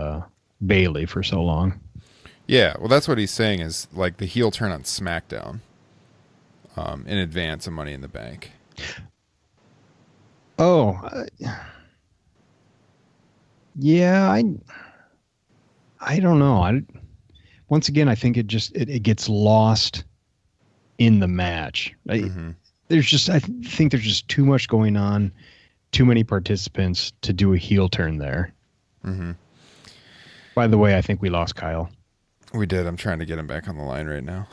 Bayley for so long. Yeah, well, that's what he's saying is like the heel turn on SmackDown in advance of Money in the Bank. Oh, yeah, I don't know. Once again, I think it gets lost in the match. I think there's just too much going on, too many participants to do a heel turn there. Mm-hmm. By the way, I think we lost Kyle. We did. I'm trying to get him back on the line right now.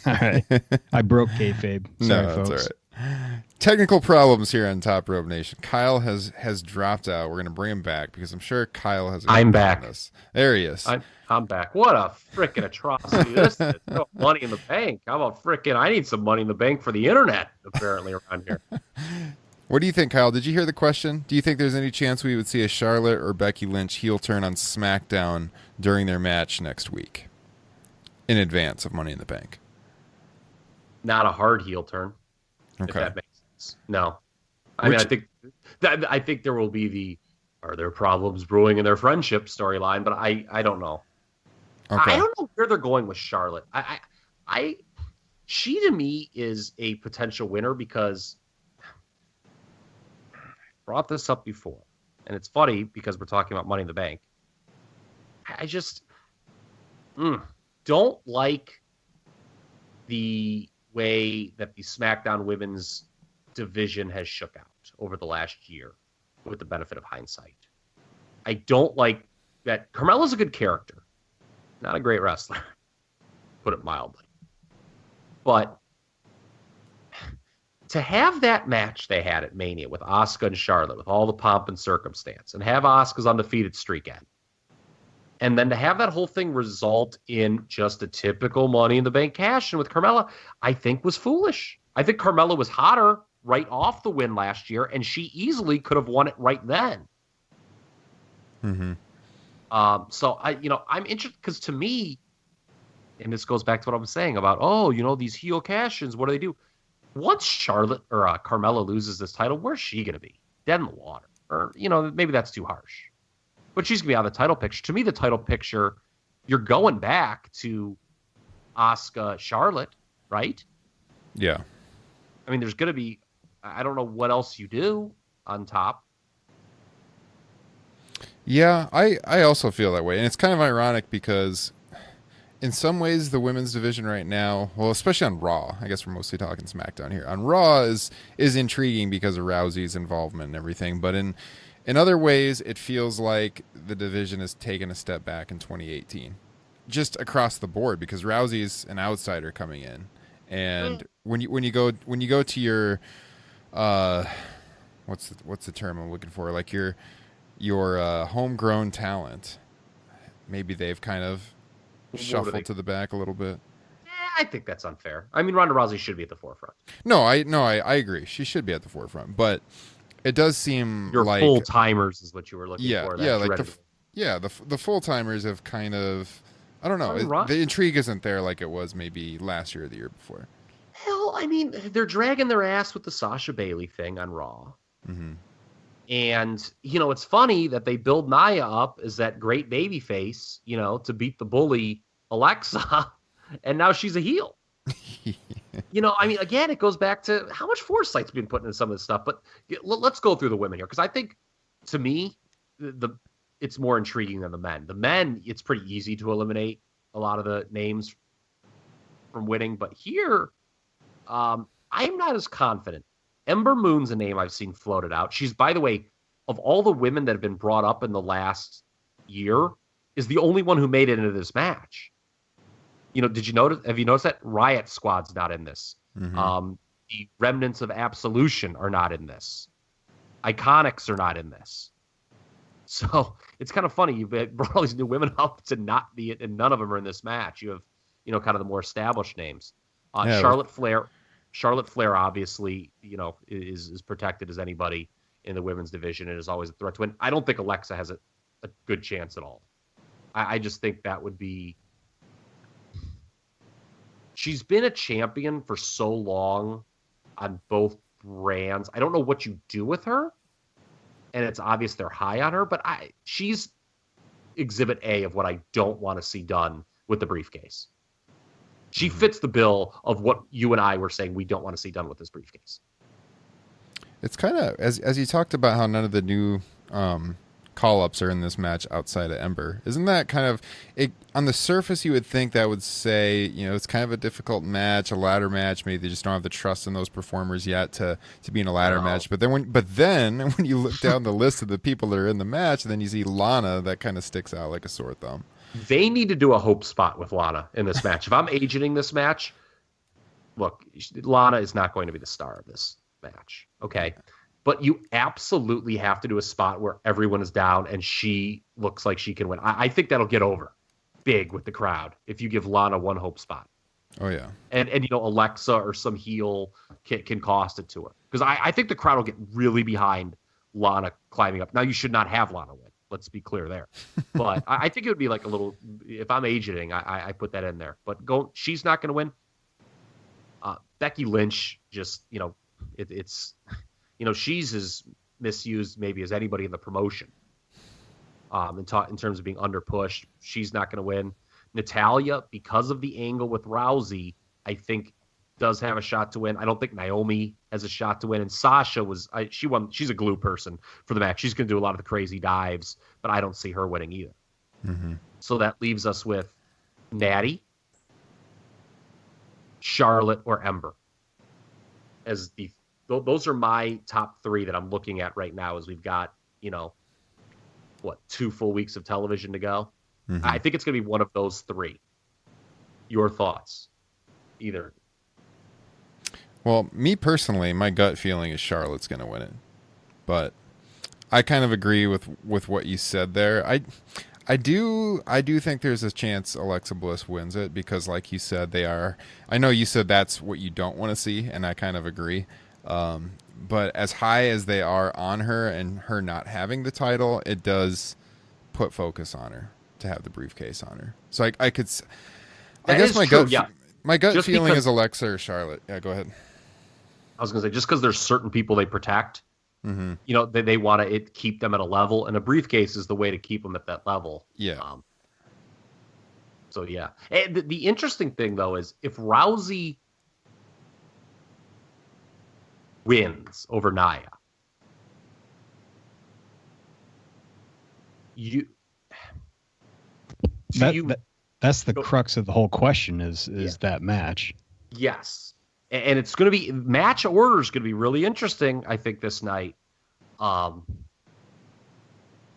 All right. I broke kayfabe. Sorry, folks. That's all right. Technical problems here on Top Rope Nation. Kyle has dropped out. We're going to bring him back because I'm sure Kyle has. I'm back. There he is. I'm back. What a freaking atrocity this is. No Money in the Bank. How about freaking? I need some Money in the Bank for the internet. Apparently around here. What do you think, Kyle? Did you hear the question? Do you think there's any chance we would see a Charlotte or Becky Lynch heel turn on SmackDown during their match next week, in advance of Money in the Bank? Not a hard heel turn. Okay. If that makes sense. No. I think there will be are there problems brewing in their friendship storyline, but I don't know. Okay. I don't know where they're going with Charlotte. She to me is a potential winner because I brought this up before, and it's funny because we're talking about Money in the Bank. I just don't like the way that the SmackDown Women's division has shook out over the last year with the benefit of hindsight. I don't like that. Carmella's a good character, not a great wrestler, put it mildly. But to have that match they had at Mania with Asuka and Charlotte, with all the pomp and circumstance, and have Asuka's undefeated streak end, and then to have that whole thing result in just a typical Money in the Bank cash in with Carmella, I think was foolish. I think Carmella was hotter right off the win last year, and she easily could have won it right then. Mm-hmm. So I'm interested because to me, and this goes back to what I was saying about, these heel cash-ins, what do they do? Once Charlotte or Carmella loses this title, where's she going to be? Dead in the water. Or, maybe that's too harsh. But she's going to be on the title picture. To me, the title picture, you're going back to Asuka, Charlotte, right? Yeah. I mean, there's going to be, I don't know what else you do on top. Yeah, I also feel that way. And it's kind of ironic because in some ways the women's division right now, well, especially on Raw, I guess we're mostly talking SmackDown here. On Raw is intriguing because of Rousey's involvement and everything. But in other ways, it feels like the division has taken a step back in 2018. Just across the board because Rousey's an outsider coming in. And when you go to your what's the term I'm looking for? Like your homegrown talent, maybe they've kind of shuffled to the back a little bit. I think that's unfair. I mean, Ronda Rousey should be at the forefront. No, I agree. She should be at the forefront, but it does seem your like full timers is what you were looking for. The full timers have kind of, I don't know. The intrigue isn't there like it was maybe last year or the year before. Hell, I mean, they're dragging their ass with the Sasha Bayley thing on Raw. Mm-hmm. And, it's funny that they build Nia up as that great baby face, to beat the bully Alexa, and now she's a heel. I mean, again, it goes back to how much foresight's been put into some of this stuff. But let's go through the women here, because I think, to me, it's more intriguing than the men. The men, it's pretty easy to eliminate a lot of the names from winning. But here, I am not as confident. Ember Moon's a name I've seen floated out. She's, by the way, of all the women that have been brought up in the last year, is the only one who made it into this match. Did you notice? Have you noticed that Riot Squad's not in this? Mm-hmm. The Remnants of Absolution are not in this. Iconics are not in this. So it's kind of funny. You've brought all these new women up to not be it, and none of them are in this match. You have, kind of the more established names. Charlotte Flair, obviously, is protected as anybody in the women's division and is always a threat to win. I don't think Alexa has a good chance at all. I just think that would be. She's been a champion for so long on both brands. I don't know what you do with her, and it's obvious they're high on her, but she's exhibit A of what I don't want to see done with the briefcase. She fits the bill of what you and I were saying we don't want to see done with this briefcase. It's kind of, as you talked about how none of the new call-ups are in this match outside of Ember. Isn't that kind of it? On the surface, you would think that would say, it's kind of a difficult match, a ladder match. Maybe they just don't have the trust in those performers yet to be in a ladder match. But then when you look down the list of the people that are in the match, then you see Lana, that kind of sticks out like a sore thumb. They need to do a hope spot with Lana in this match. If I'm agenting this match, look, Lana is not going to be the star of this match. Okay. But you absolutely have to do a spot where everyone is down and she looks like she can win. I think that'll get over big with the crowd if you give Lana one hope spot. Oh, yeah. And Alexa or some heel can cost it to her. Because I think the crowd will get really behind Lana climbing up. Now, you should not have Lana win. Let's be clear there. But I think it would be like a little, if I'm agenting, I put that in there. But she's not going to win. Becky Lynch, just, it's... she's as misused maybe as anybody in the promotion. In terms of being underpushed, she's not going to win. Natalya, because of the angle with Rousey, I think does have a shot to win. I don't think Naomi has a shot to win. And Sasha she won. She's a glue person for the match. She's going to do a lot of the crazy dives, but I don't see her winning either. Mm-hmm. So that leaves us with Natty, Charlotte, or Ember as the. Those are my top three that I'm looking at right now as we've got, 2 full weeks of television to go. Mm-hmm. I think it's going to be one of those three. Your thoughts? Either. Well, me personally, my gut feeling is Charlotte's going to win it. But I kind of agree with what you said there. I do think there's a chance Alexa Bliss wins it because, like you said, I know you said that's what you don't want to see, and I kind of agree. But as high as they are on her and her not having the title, it does put focus on her to have the briefcase on her. So I guess my gut feeling is Alexa or Charlotte. Yeah, go ahead. I was going to say, just because there's certain people they protect, mm-hmm. They want to keep them at a level, and a briefcase is the way to keep them at that level. Yeah. So yeah. And the interesting thing though is if Rousey wins over Nia, that's the crux of the whole question is that match. Yes. And it's going to be match order is going to be really interesting, I think, this night.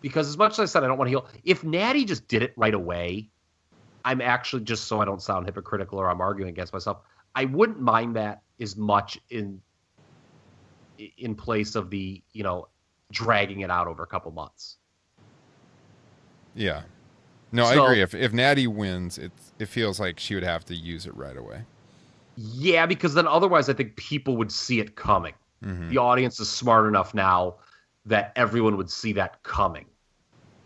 Because as much as I said I don't want to heel, if Natty just did it right away, I'm actually, just so I don't sound hypocritical or I'm arguing against myself, I wouldn't mind that as much in place of the, dragging it out over a couple months. Yeah. No, I agree. If Natty wins, it feels like she would have to use it right away. Yeah, because then otherwise I think people would see it coming. Mm-hmm. The audience is smart enough now that everyone would see that coming.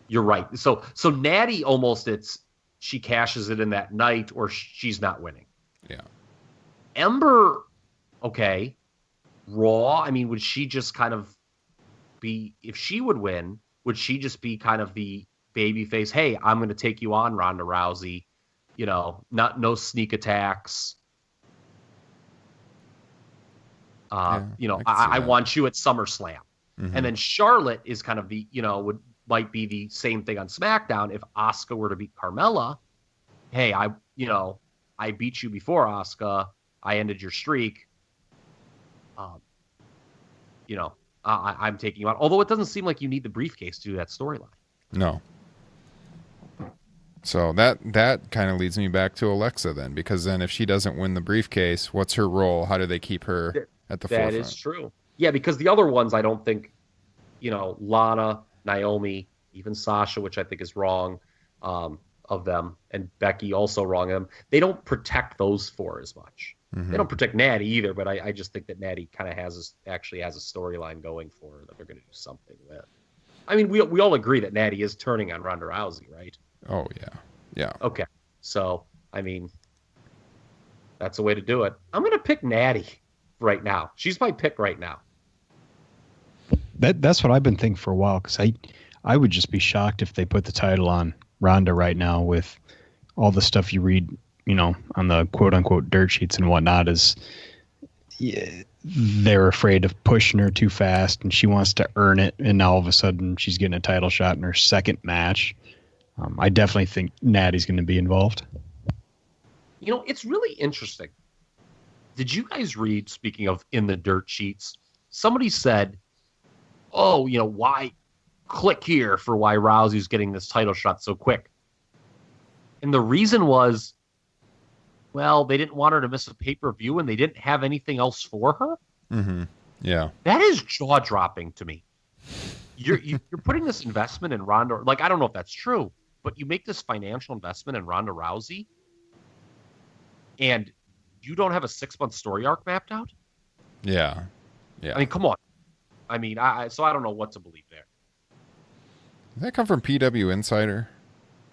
You're right. So Natty almost she cashes it in that night or she's not winning. Yeah. Ember, okay. Raw, I mean, would she just kind of be, if she would win, would she just be kind of the baby face? Hey, I'm going to take you on, Ronda Rousey. No sneak attacks. I want you at SummerSlam. Mm-hmm. And then Charlotte is kind of the, might be the same thing on SmackDown. If Asuka were to beat Carmella, hey, I beat you before Asuka. I ended your streak. I'm taking you out. Although it doesn't seem like you need the briefcase to do that storyline. No. So that kind of leads me back to Alexa then, because then if she doesn't win the briefcase, what's her role? How do they keep her at the forefront? That is true. Yeah, because the other ones, I don't think, Lana, Naomi, even Sasha, which I think is wrong of them, and Becky also wrong of them. They don't protect those four as much. Mm-hmm. They don't protect Natty either, but I just think that Natty kind of has a storyline going for her that they're going to do something with. I mean, we all agree that Natty is turning on Ronda Rousey, right? Oh, yeah. Okay. So, I mean, that's a way to do it. I'm going to pick Natty right now. She's my pick right now. That's what I've been thinking for a while, because I would just be shocked if they put the title on Ronda right now with all the stuff you read, on the quote-unquote dirt sheets and whatnot, is they're afraid of pushing her too fast, and she wants to earn it, and now all of a sudden she's getting a title shot in her second match. I definitely think Natty's going to be involved. It's really interesting. Did you guys read, speaking of in the dirt sheets, somebody said, why click here for why Rousey's getting this title shot so quick? And the reason was, well, they didn't want her to miss a pay-per-view and they didn't have anything else for her. Mm-hmm. Yeah. That is jaw-dropping to me. You're putting this investment in Ronda. Like, I don't know if that's true, but you make this financial investment in Ronda Rousey and you don't have a 6-month story arc mapped out? Yeah. I mean, come on. I mean, so I don't know what to believe there. Did that come from PW Insider?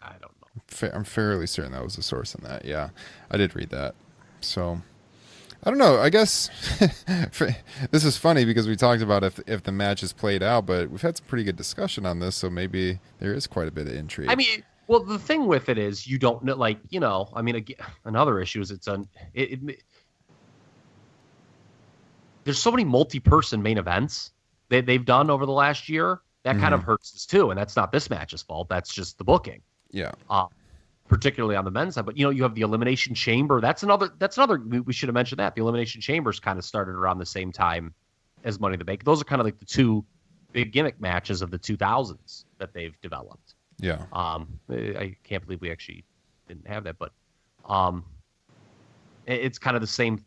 I don't know. I'm fairly certain that was the source in that. Yeah, I did read that. So, I don't know. I guess this is funny because we talked about if the match is played out, but we've had some pretty good discussion on this, so maybe there is quite a bit of intrigue. I mean, well, the thing with it is you don't know, like, I mean, again, another issue is there's so many multi-person main events they've done over the last year. That kind of hurts us too, and that's not this match's fault. That's just the booking. Yeah. Particularly on the men's side, but you have the Elimination Chamber. That's another. We should have mentioned that the Elimination Chambers kind of started around the same time as Money in the Bank. Those are kind of like the two big gimmick matches of the 2000s that they've developed. Yeah. I can't believe we actually didn't have that, but it's kind of the same.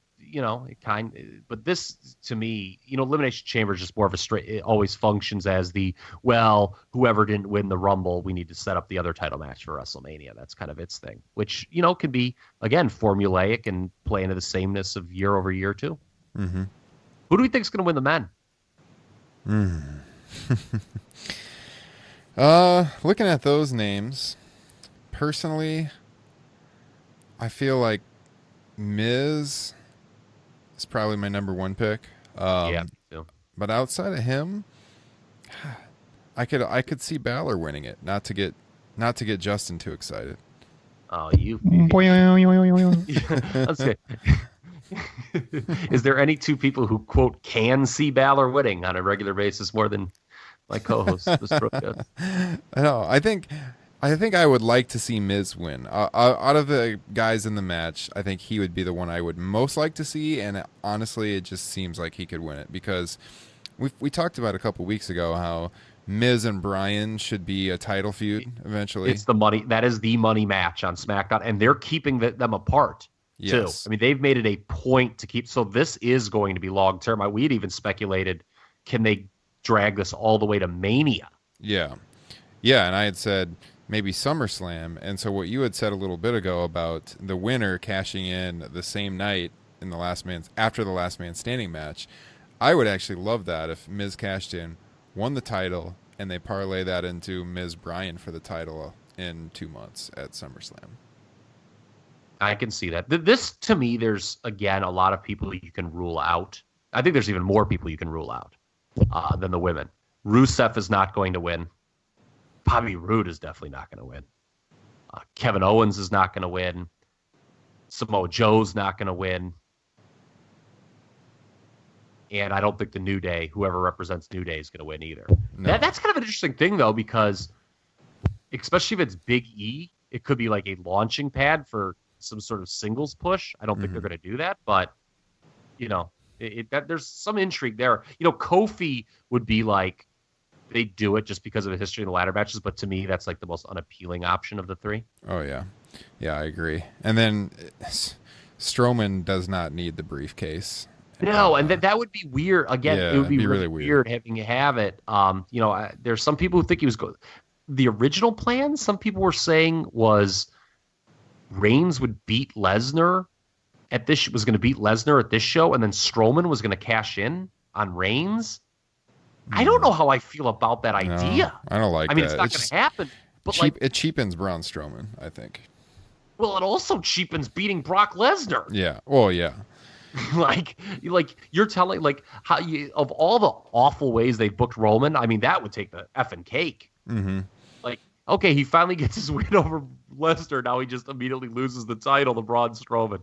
But this to me, Elimination Chamber is just more of a straight. It always functions as whoever didn't win the Rumble, we need to set up the other title match for WrestleMania. That's kind of its thing, which can be again formulaic and play into the sameness of year over year too. Mm-hmm. Who do we think is going to win the men? Looking at those names, personally, I feel like Miz is probably my number one pick. Yeah, me too. But outside of him, I could see Balor winning it. Not to get Justin too excited. Oh, Let's see. Is there any two people who quote can see Balor winning on a regular basis more than my co-host, Mr. Brooke? No, I think I would like to see Miz win. Out of the guys in the match, I think he would be the one I would most like to see, and honestly, it just seems like he could win it because we talked about a couple weeks ago how Miz and Bryan should be a title feud eventually. It's the money. That is the money match on SmackDown, and they're keeping them apart too. Yes. I mean, they've made it a point to keep. So this is going to be long term. We'd even speculated, can they drag this all the way to Mania? Yeah, and I had said maybe SummerSlam. And so what you had said a little bit ago about the winner cashing in the same night in after the last man standing match, I would actually love that if Miz cashed in, won the title, and they parlay that into Miz Bryan for the title in 2 months at SummerSlam. I can see that. This, to me, there's, again, a lot of people you can rule out. I think there's even more people you can rule out than the women. Rusev is not going to win. Bobby Roode is definitely not going to win. Kevin Owens is not going to win. Samoa Joe's not going to win. And I don't think the New Day, whoever represents New Day, is going to win either. No. That's kind of an interesting thing, though, because especially if it's Big E, it could be like a launching pad for some sort of singles push. I don't think they're going to do that, but, there's some intrigue there. Kofi would be like, they do it just because of the history in the ladder matches, but to me, that's like the most unappealing option of the three. Oh, yeah. Yeah, I agree. And then Strowman does not need the briefcase. No, and that would be weird. Again, Yeah, it would be really weird having you have it. There's some people who think he was the original plan. Some people were saying was Reigns would beat Lesnar was going to beat Lesnar at this show, and then Strowman was going to cash in on Reigns. I don't know how I feel about that idea. No, I don't like that. I mean, it's not going to happen. But it cheapens Braun Strowman, I think. Well, it also cheapens beating Brock Lesnar. Yeah. Well, yeah. like you're telling how of all the awful ways they booked Roman, I mean that would take the effing cake. Mm-hmm. Okay, he finally gets his win over Lesnar. Now he just immediately loses the title to Braun Strowman.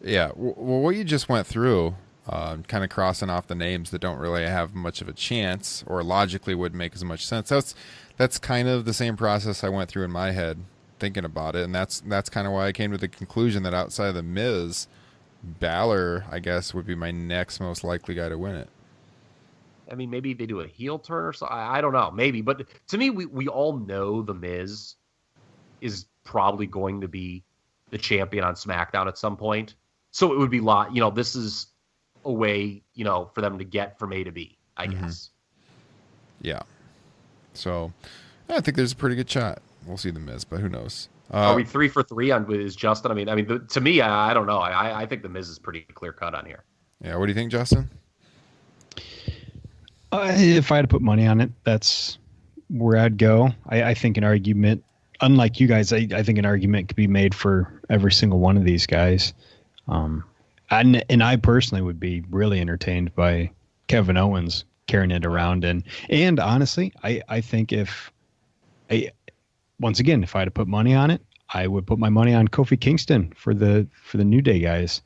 Yeah. Well, what you just went through, kind of crossing off the names that don't really have much of a chance or logically wouldn't make as much sense. That's kind of the same process I went through in my head thinking about it, and that's kind of why I came to the conclusion that outside of the Miz, Balor, I guess, would be my next most likely guy to win it. I mean, maybe they do a heel turn or something. I don't know. Maybe. But to me, we all know The Miz is probably going to be the champion on SmackDown at some point. So it would be this is a way, for them to get from A to B, I guess. Yeah. So I think there's a pretty good shot. We'll see The Miz, but who knows? Are we 3 for 3 on with Justin? I mean, to me, I don't know. I think The Miz is pretty clear cut on here. Yeah. What do you think, Justin? If I had to put money on it, that's where I'd go. I think an argument, unlike you guys, I think an argument could be made for every single one of these guys. And I personally would be really entertained by Kevin Owens carrying it around. And honestly, I think once again, if I had to put money on it, I would put my money on Kofi Kingston for the New Day guys.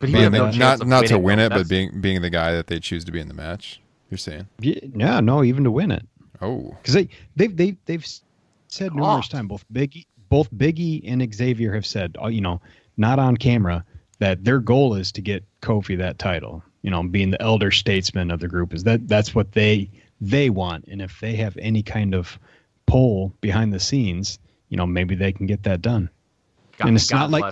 But not to win it, but being the guy that they choose to be in the match. You're saying? Yeah, no, even to win it. Oh, because they've said numerous times, both Biggie and Xavier have said, not on camera, that their goal is to get Kofi that title. Being the elder statesman of the group, that's what they want, and if they have any kind of pull behind the scenes, maybe they can get that done. It's not like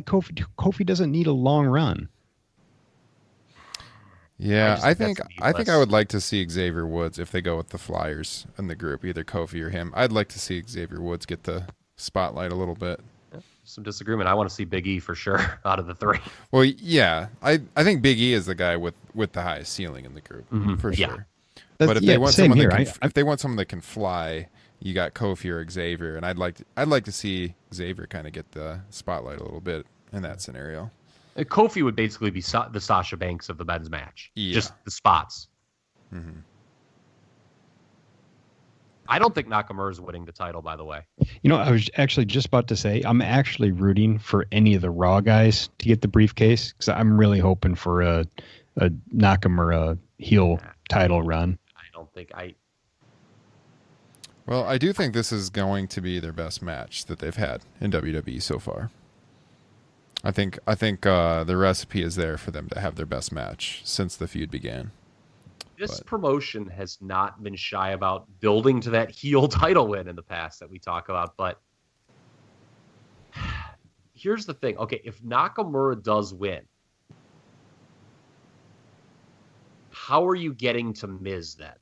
Kofi doesn't need a long run. Yeah, I think I would like to see Xavier Woods if they go with the Flyers in the group, either Kofi or him. I'd like to see Xavier Woods get the spotlight a little bit. Some disagreement. I want to see Big E for sure out of the three. Well, yeah, I think Big E is the guy with the highest ceiling in the group for sure. But if they want someone if they want someone that can fly, you got Kofi or Xavier, and I'd like to see Xavier kind of get the spotlight a little bit in that scenario. Kofi would basically be the Sasha Banks of the men's match. Yeah. Just the spots. Mm-hmm. I don't think Nakamura is winning the title, by the way. I was actually just about to say, I'm actually rooting for any of the Raw guys to get the briefcase, because I'm really hoping for a Nakamura heel title run. I don't think Well, I do think this is going to be their best match that they've had in WWE so far. I think the recipe is there for them to have their best match since the feud began. This promotion has not been shy about building to that heel title win in the past that we talk about, but here's the thing. Okay, if Nakamura does win, how are you getting to Miz then?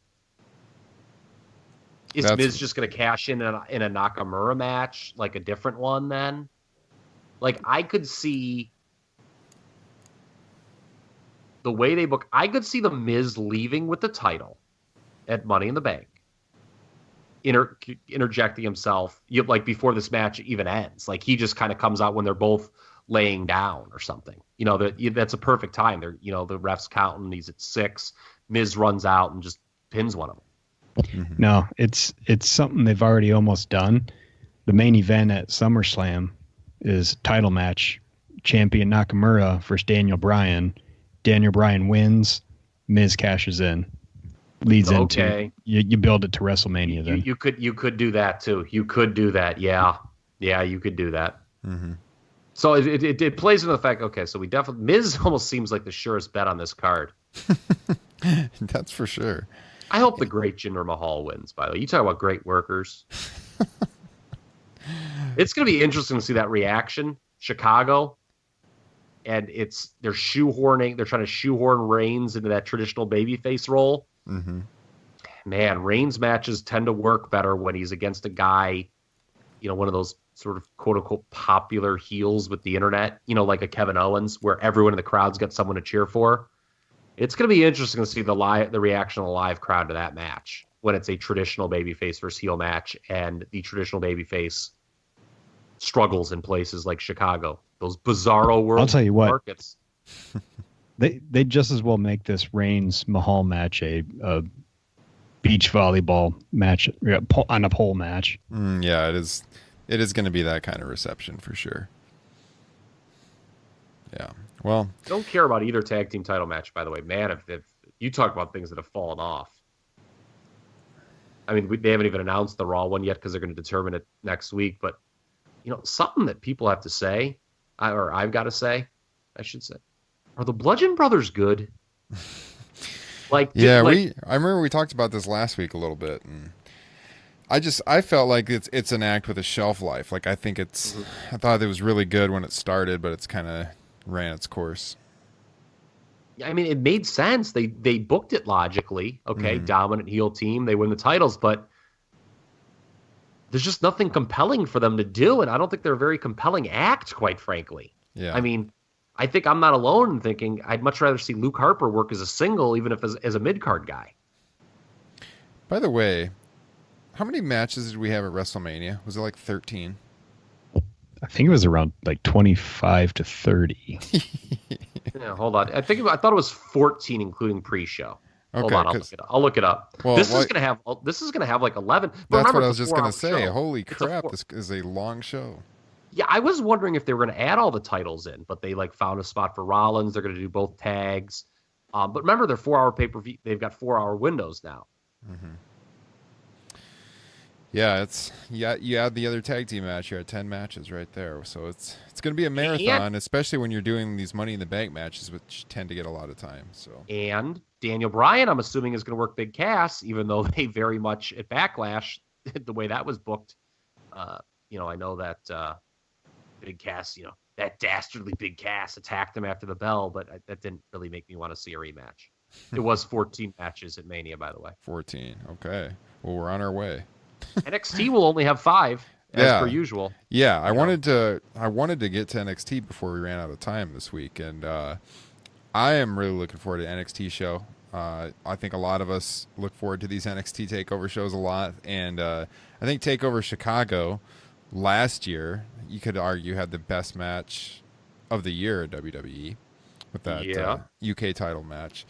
Is Miz just going to cash in a Nakamura match, like a different one then? Like, I could see the way they book. I could see the Miz leaving with the title at Money in the Bank, interjecting himself, like before this match even ends. Like, he just kind of comes out when they're both laying down or something. That's a perfect time. The ref's counting. He's at 6. Miz runs out and just pins one of them. Mm-hmm. No, it's something they've already almost done. The main event at SummerSlam is title match champion Nakamura versus Daniel Bryan. Daniel Bryan wins. Miz cashes in. Leads into you build it to WrestleMania. Then you could do that too. You could do that. Yeah, you could do that. Mm-hmm. So it plays into the fact. Okay, so we definitely Miz almost seems like the surest bet on this card. That's for sure. I hope the great Jinder Mahal wins. By the way, you talk about great workers. It's going to be interesting to see that reaction, Chicago, and they're trying to shoehorn Reigns into that traditional babyface role. Mm-hmm. Man, Reigns matches tend to work better when he's against a guy, one of those sort of quote unquote popular heels with the internet, like a Kevin Owens, where everyone in the crowd's got someone to cheer for. It's going to be interesting to see the reaction of the live crowd to that match when it's a traditional babyface versus heel match, and the traditional babyface struggles in places like Chicago, those bizarro world I'll tell you what, markets. They just as well make this Reigns Mahal match a beach volleyball match on a pole match. Yeah, it is. It is going to be that kind of reception for sure. Yeah. Well, don't care about either tag team title match, by the way, man. If you talk about things that have fallen off, I mean, they haven't even announced the Raw one yet because they're going to determine it next week. But something that people have to say, or I've got to say, I should say, are the Bludgeon Brothers good? I remember we talked about this last week a little bit, and I felt like it's an act with a shelf life. Like I think I thought it was really good when it started, but it's kind of ran its course. I mean, it made sense. They booked it logically. Okay, dominant heel team, they win the titles, but there's just nothing compelling for them to do, and I don't think they're a very compelling act, quite frankly. Yeah. I mean, I think I'm not alone in thinking I'd much rather see Luke Harper work as a single, even if as a mid-card guy. By the way, how many matches did we have at WrestleMania? Was it like 13? I think it was around like 25 to 30. Yeah, hold on. I thought it was 14, including pre-show. Okay, hold on, I'll look it up. Well, this is gonna have like 11. But that's remember, what I was just gonna say. Show. Holy crap! This is a long show. Yeah, I was wondering if they were going to add all the titles in, but they found a spot for Rollins. They're going to do both tags. But remember, they're 4-hour pay-per-view. They've got 4-hour windows now. Mm-hmm. Yeah, you add the other tag team match, you're at 10 matches right there. So it's going to be a marathon, especially when you're doing these Money in the Bank matches, which tend to get a lot of time. So and Daniel Bryan, I'm assuming, is going to work Big Cass, even though they very much at Backlash, the way that was booked. I know that Big Cass, that dastardly Big Cass attacked him after the bell, but that didn't really make me want to see a rematch. It was 14 matches at Mania, by the way. 14. Okay. Well, we're on our way. NXT will only have 5 as per usual. Yeah, I wanted to get to NXT before we ran out of time this week, and I am really looking forward to NXT show. I think a lot of us look forward to these NXT TakeOver shows a lot, and I think TakeOver Chicago last year, you could argue, had the best match of the year at WWE with that UK title match.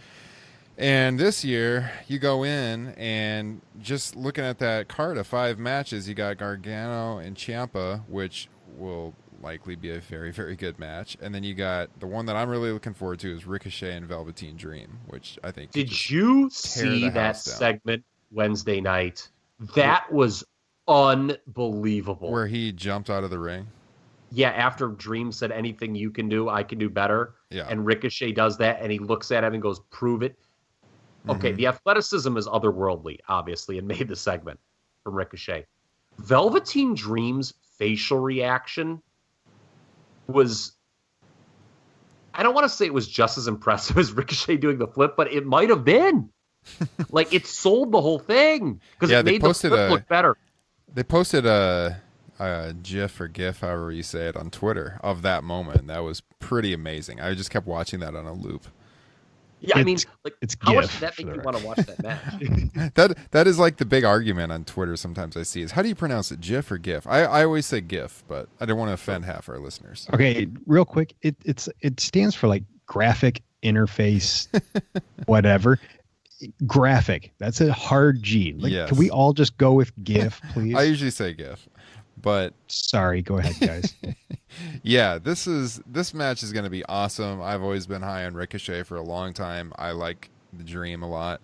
And this year, you go in and just looking at that card of 5 matches, you got Gargano and Ciampa, which will likely be a very, very good match. And then you got the one that I'm really looking forward to is Ricochet and Velveteen Dream, which I think... Did you see that segment Wednesday night? That was unbelievable. Where he jumped out of the ring? Yeah, after Dream said, anything you can do, I can do better. Yeah. And Ricochet does that, and he looks at him and goes, prove it. Okay, the athleticism is otherworldly, obviously, and made the segment from Ricochet. Velveteen Dream's facial reaction was... I don't want to say it was just as impressive as Ricochet doing the flip, but it might have been. It sold the whole thing, because it made the flip look better. They posted a GIF or GIF, however you say it, on Twitter of that moment. That was pretty amazing. I just kept watching that on a loop. Yeah, it's how GIF, much did that make you want to watch that match? that is like the big argument on Twitter sometimes I see is, how do you pronounce it, GIF or GIF? I always say GIF, but I don't want to offend half our listeners. Okay, real quick, it stands for graphic interface, whatever. Graphic. That's a hard G. Yes. Can we all just go with GIF, please? I usually say GIF. But sorry, go ahead, guys. yeah, this match is going to be awesome. I've always been high on Ricochet for a long time. I like the Dream a lot.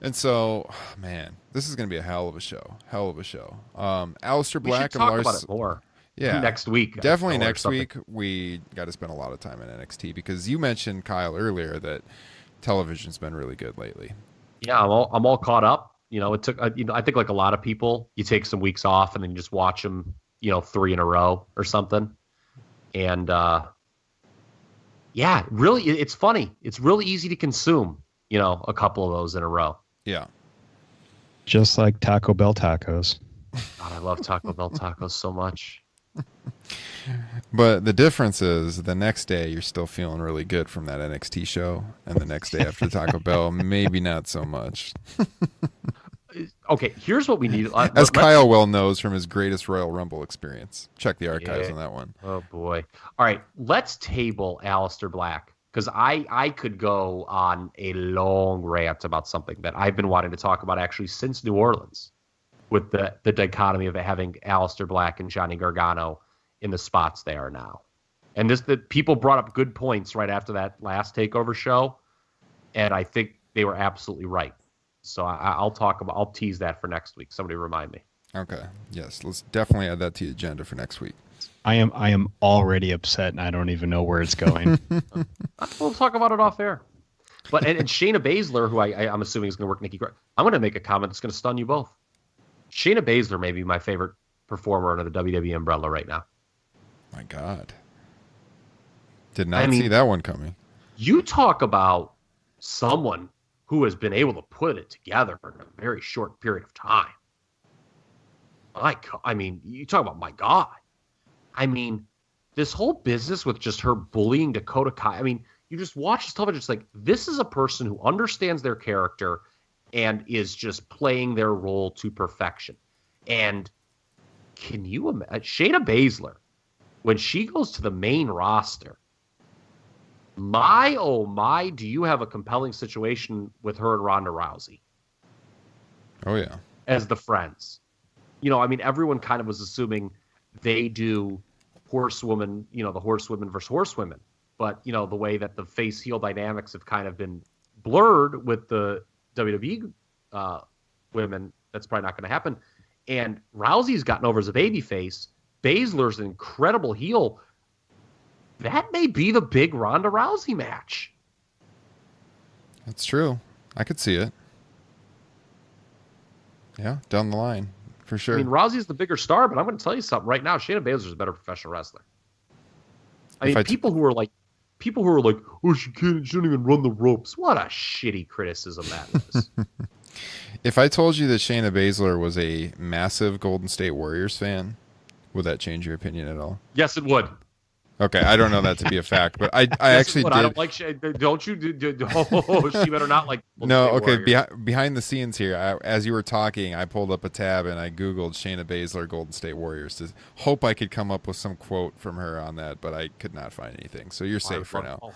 And so, man, this is going to be a hell of a show. Aleister Black and Lars. About it more. Yeah, next week. Definitely next week. We got to spend a lot of time in NXT because you mentioned, Kyle, earlier that television's been really good lately. Yeah, I'm all caught up. It took. I think like a lot of people, you take some weeks off and then you just watch them. 3 in a row or something. And yeah, really, it's funny. It's really easy to consume. A couple of those in a row. Yeah. Just like Taco Bell tacos. God, I love Taco Bell tacos so much. But the difference is the next day you're still feeling really good from that NXT show, and the next day after Taco Bell, maybe not so much. Okay, here's what we need. As Kyle well knows from his greatest Royal Rumble experience. Check the archives on that one. Oh, boy. All right, let's table Aleister Black, because I could go on a long rant about something that I've been wanting to talk about actually since New Orleans, with the dichotomy of having Aleister Black and Johnny Gargano in the spots they are now. And the people brought up good points right after that last TakeOver show, and I think they were absolutely right. So I'll tease that for next week. Somebody remind me. Okay. Yes, let's definitely add that to the agenda for next week. I am already upset, and I don't even know where it's going. We'll talk about it off air. But and Shayna Baszler, who I'm assuming is going to work Nikki Cross, I'm going to make a comment that's going to stun you both. Shayna Baszler may be my favorite performer under the WWE umbrella right now. My God. Did not see that one coming. You talk about someone who has been able to put it together in a very short period of time. You talk about my God. This whole business with just her bullying Dakota Kai. You just watch this television. It's like, this is a person who understands their character and is just playing their role to perfection. And can you imagine Shayna Baszler, when she goes to the main roster, my, oh my, do you have a compelling situation with her and Ronda Rousey? Oh, yeah. As the friends. Everyone kind of was assuming they do horsewoman, the horsewomen versus horsewomen. But, the way that the face-heel dynamics have kind of been blurred with the WWE women, that's probably not going to happen. And Rousey's gotten over as a babyface. Baszler's an incredible heel. That may be the big Ronda Rousey match. That's true. I could see it. Yeah, down the line, for sure. Rousey's the bigger star, but I'm going to tell you something right now. Shayna Baszler's a better professional wrestler. People who are like, oh, she don't even run the ropes. What a shitty criticism that was. If I told you that Shayna Baszler was a massive Golden State Warriors fan, would that change your opinion at all? Yes, it would. Okay, I don't know that to be a fact, but I actually did. I don't like. Don't you? Oh, she better not like. No, okay. Behind the scenes here, as you were talking, I pulled up a tab and I googled Shayna Baszler Golden State Warriors to hope I could come up with some quote from her on that, but I could not find anything. So you're safe for now. Oh,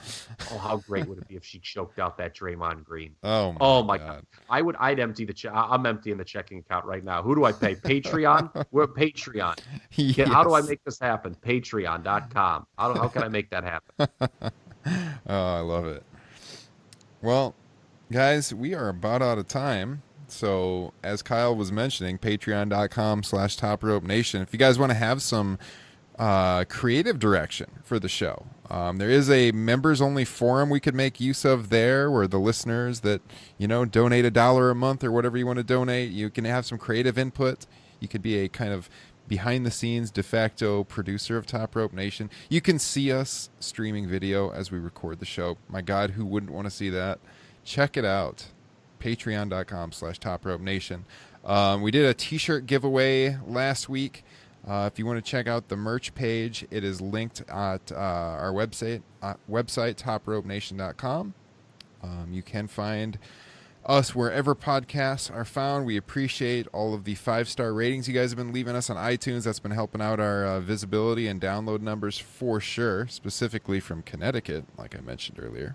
how great would it be if she choked out that Draymond Green? Oh my God. I'd empty the check. I'm emptying the checking account right now. Who do I pay? Patreon. We're Patreon. Yes. How do I make this happen? Patreon.com. How can I make that happen? Oh, I love it. Well, guys, we are about out of time. So, as Kyle was mentioning, patreon.com/TopRopeNation. If you guys want to have some creative direction for the show, there is a members-only forum we could make use of there where the listeners that, donate $1 a month or whatever you want to donate, you can have some creative input. You could be a kind of behind-the-scenes de facto producer of Top Rope Nation. You can see us streaming video as we record the show. My God, who wouldn't want to see that? Check it out. Patreon.com/TopRopeNation. We did a t-shirt giveaway last week. If you want to check out the merch page, it is linked at our website, topropenation.com. You can find us wherever podcasts are found. We appreciate all of the 5-star ratings you guys have been leaving us on iTunes. That's been helping out our visibility and download numbers for sure, specifically from Connecticut, like I mentioned earlier.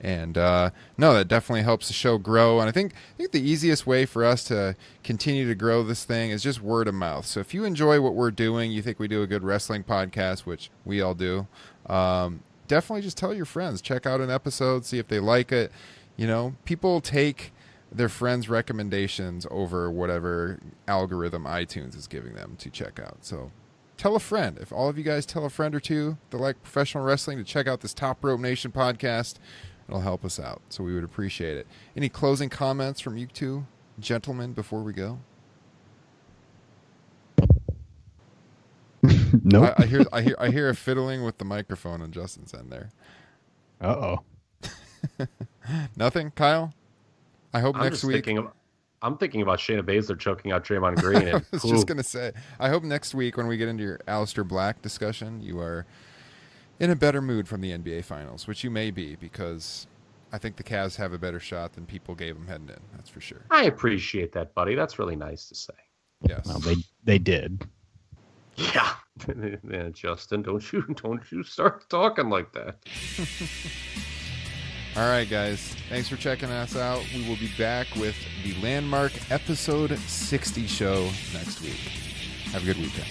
And no, that definitely helps the show grow. And I think the easiest way for us to continue to grow this thing is just word of mouth. So if you enjoy what we're doing, you think we do a good wrestling podcast, which we all do, definitely just tell your friends. Check out an episode, see if they like it. You know, people take their friends' recommendations over whatever algorithm iTunes is giving them to check out. So tell a friend. If all of you guys tell a friend or two that like professional wrestling to check out this Top Rope Nation podcast, it'll help us out. So we would appreciate it. Any closing comments from you two gentlemen before we go? No. I hear a fiddling with the microphone on Justin's end there. Uh-oh. Nothing, Kyle? I hope next week. I'm thinking about Shayna Baszler choking out Draymond Green. And, I was just going to say, I hope next week when we get into your Aleister Black discussion, you are in a better mood from the NBA Finals, which you may be, because I think the Cavs have a better shot than people gave them heading in. That's for sure. I appreciate that, buddy. That's really nice to say. Yes. Well, they did. Yeah. Yeah, Justin, don't you start talking like that. All right, guys. Thanks for checking us out. We will be back with the landmark episode 60 show next week. Have a good weekend.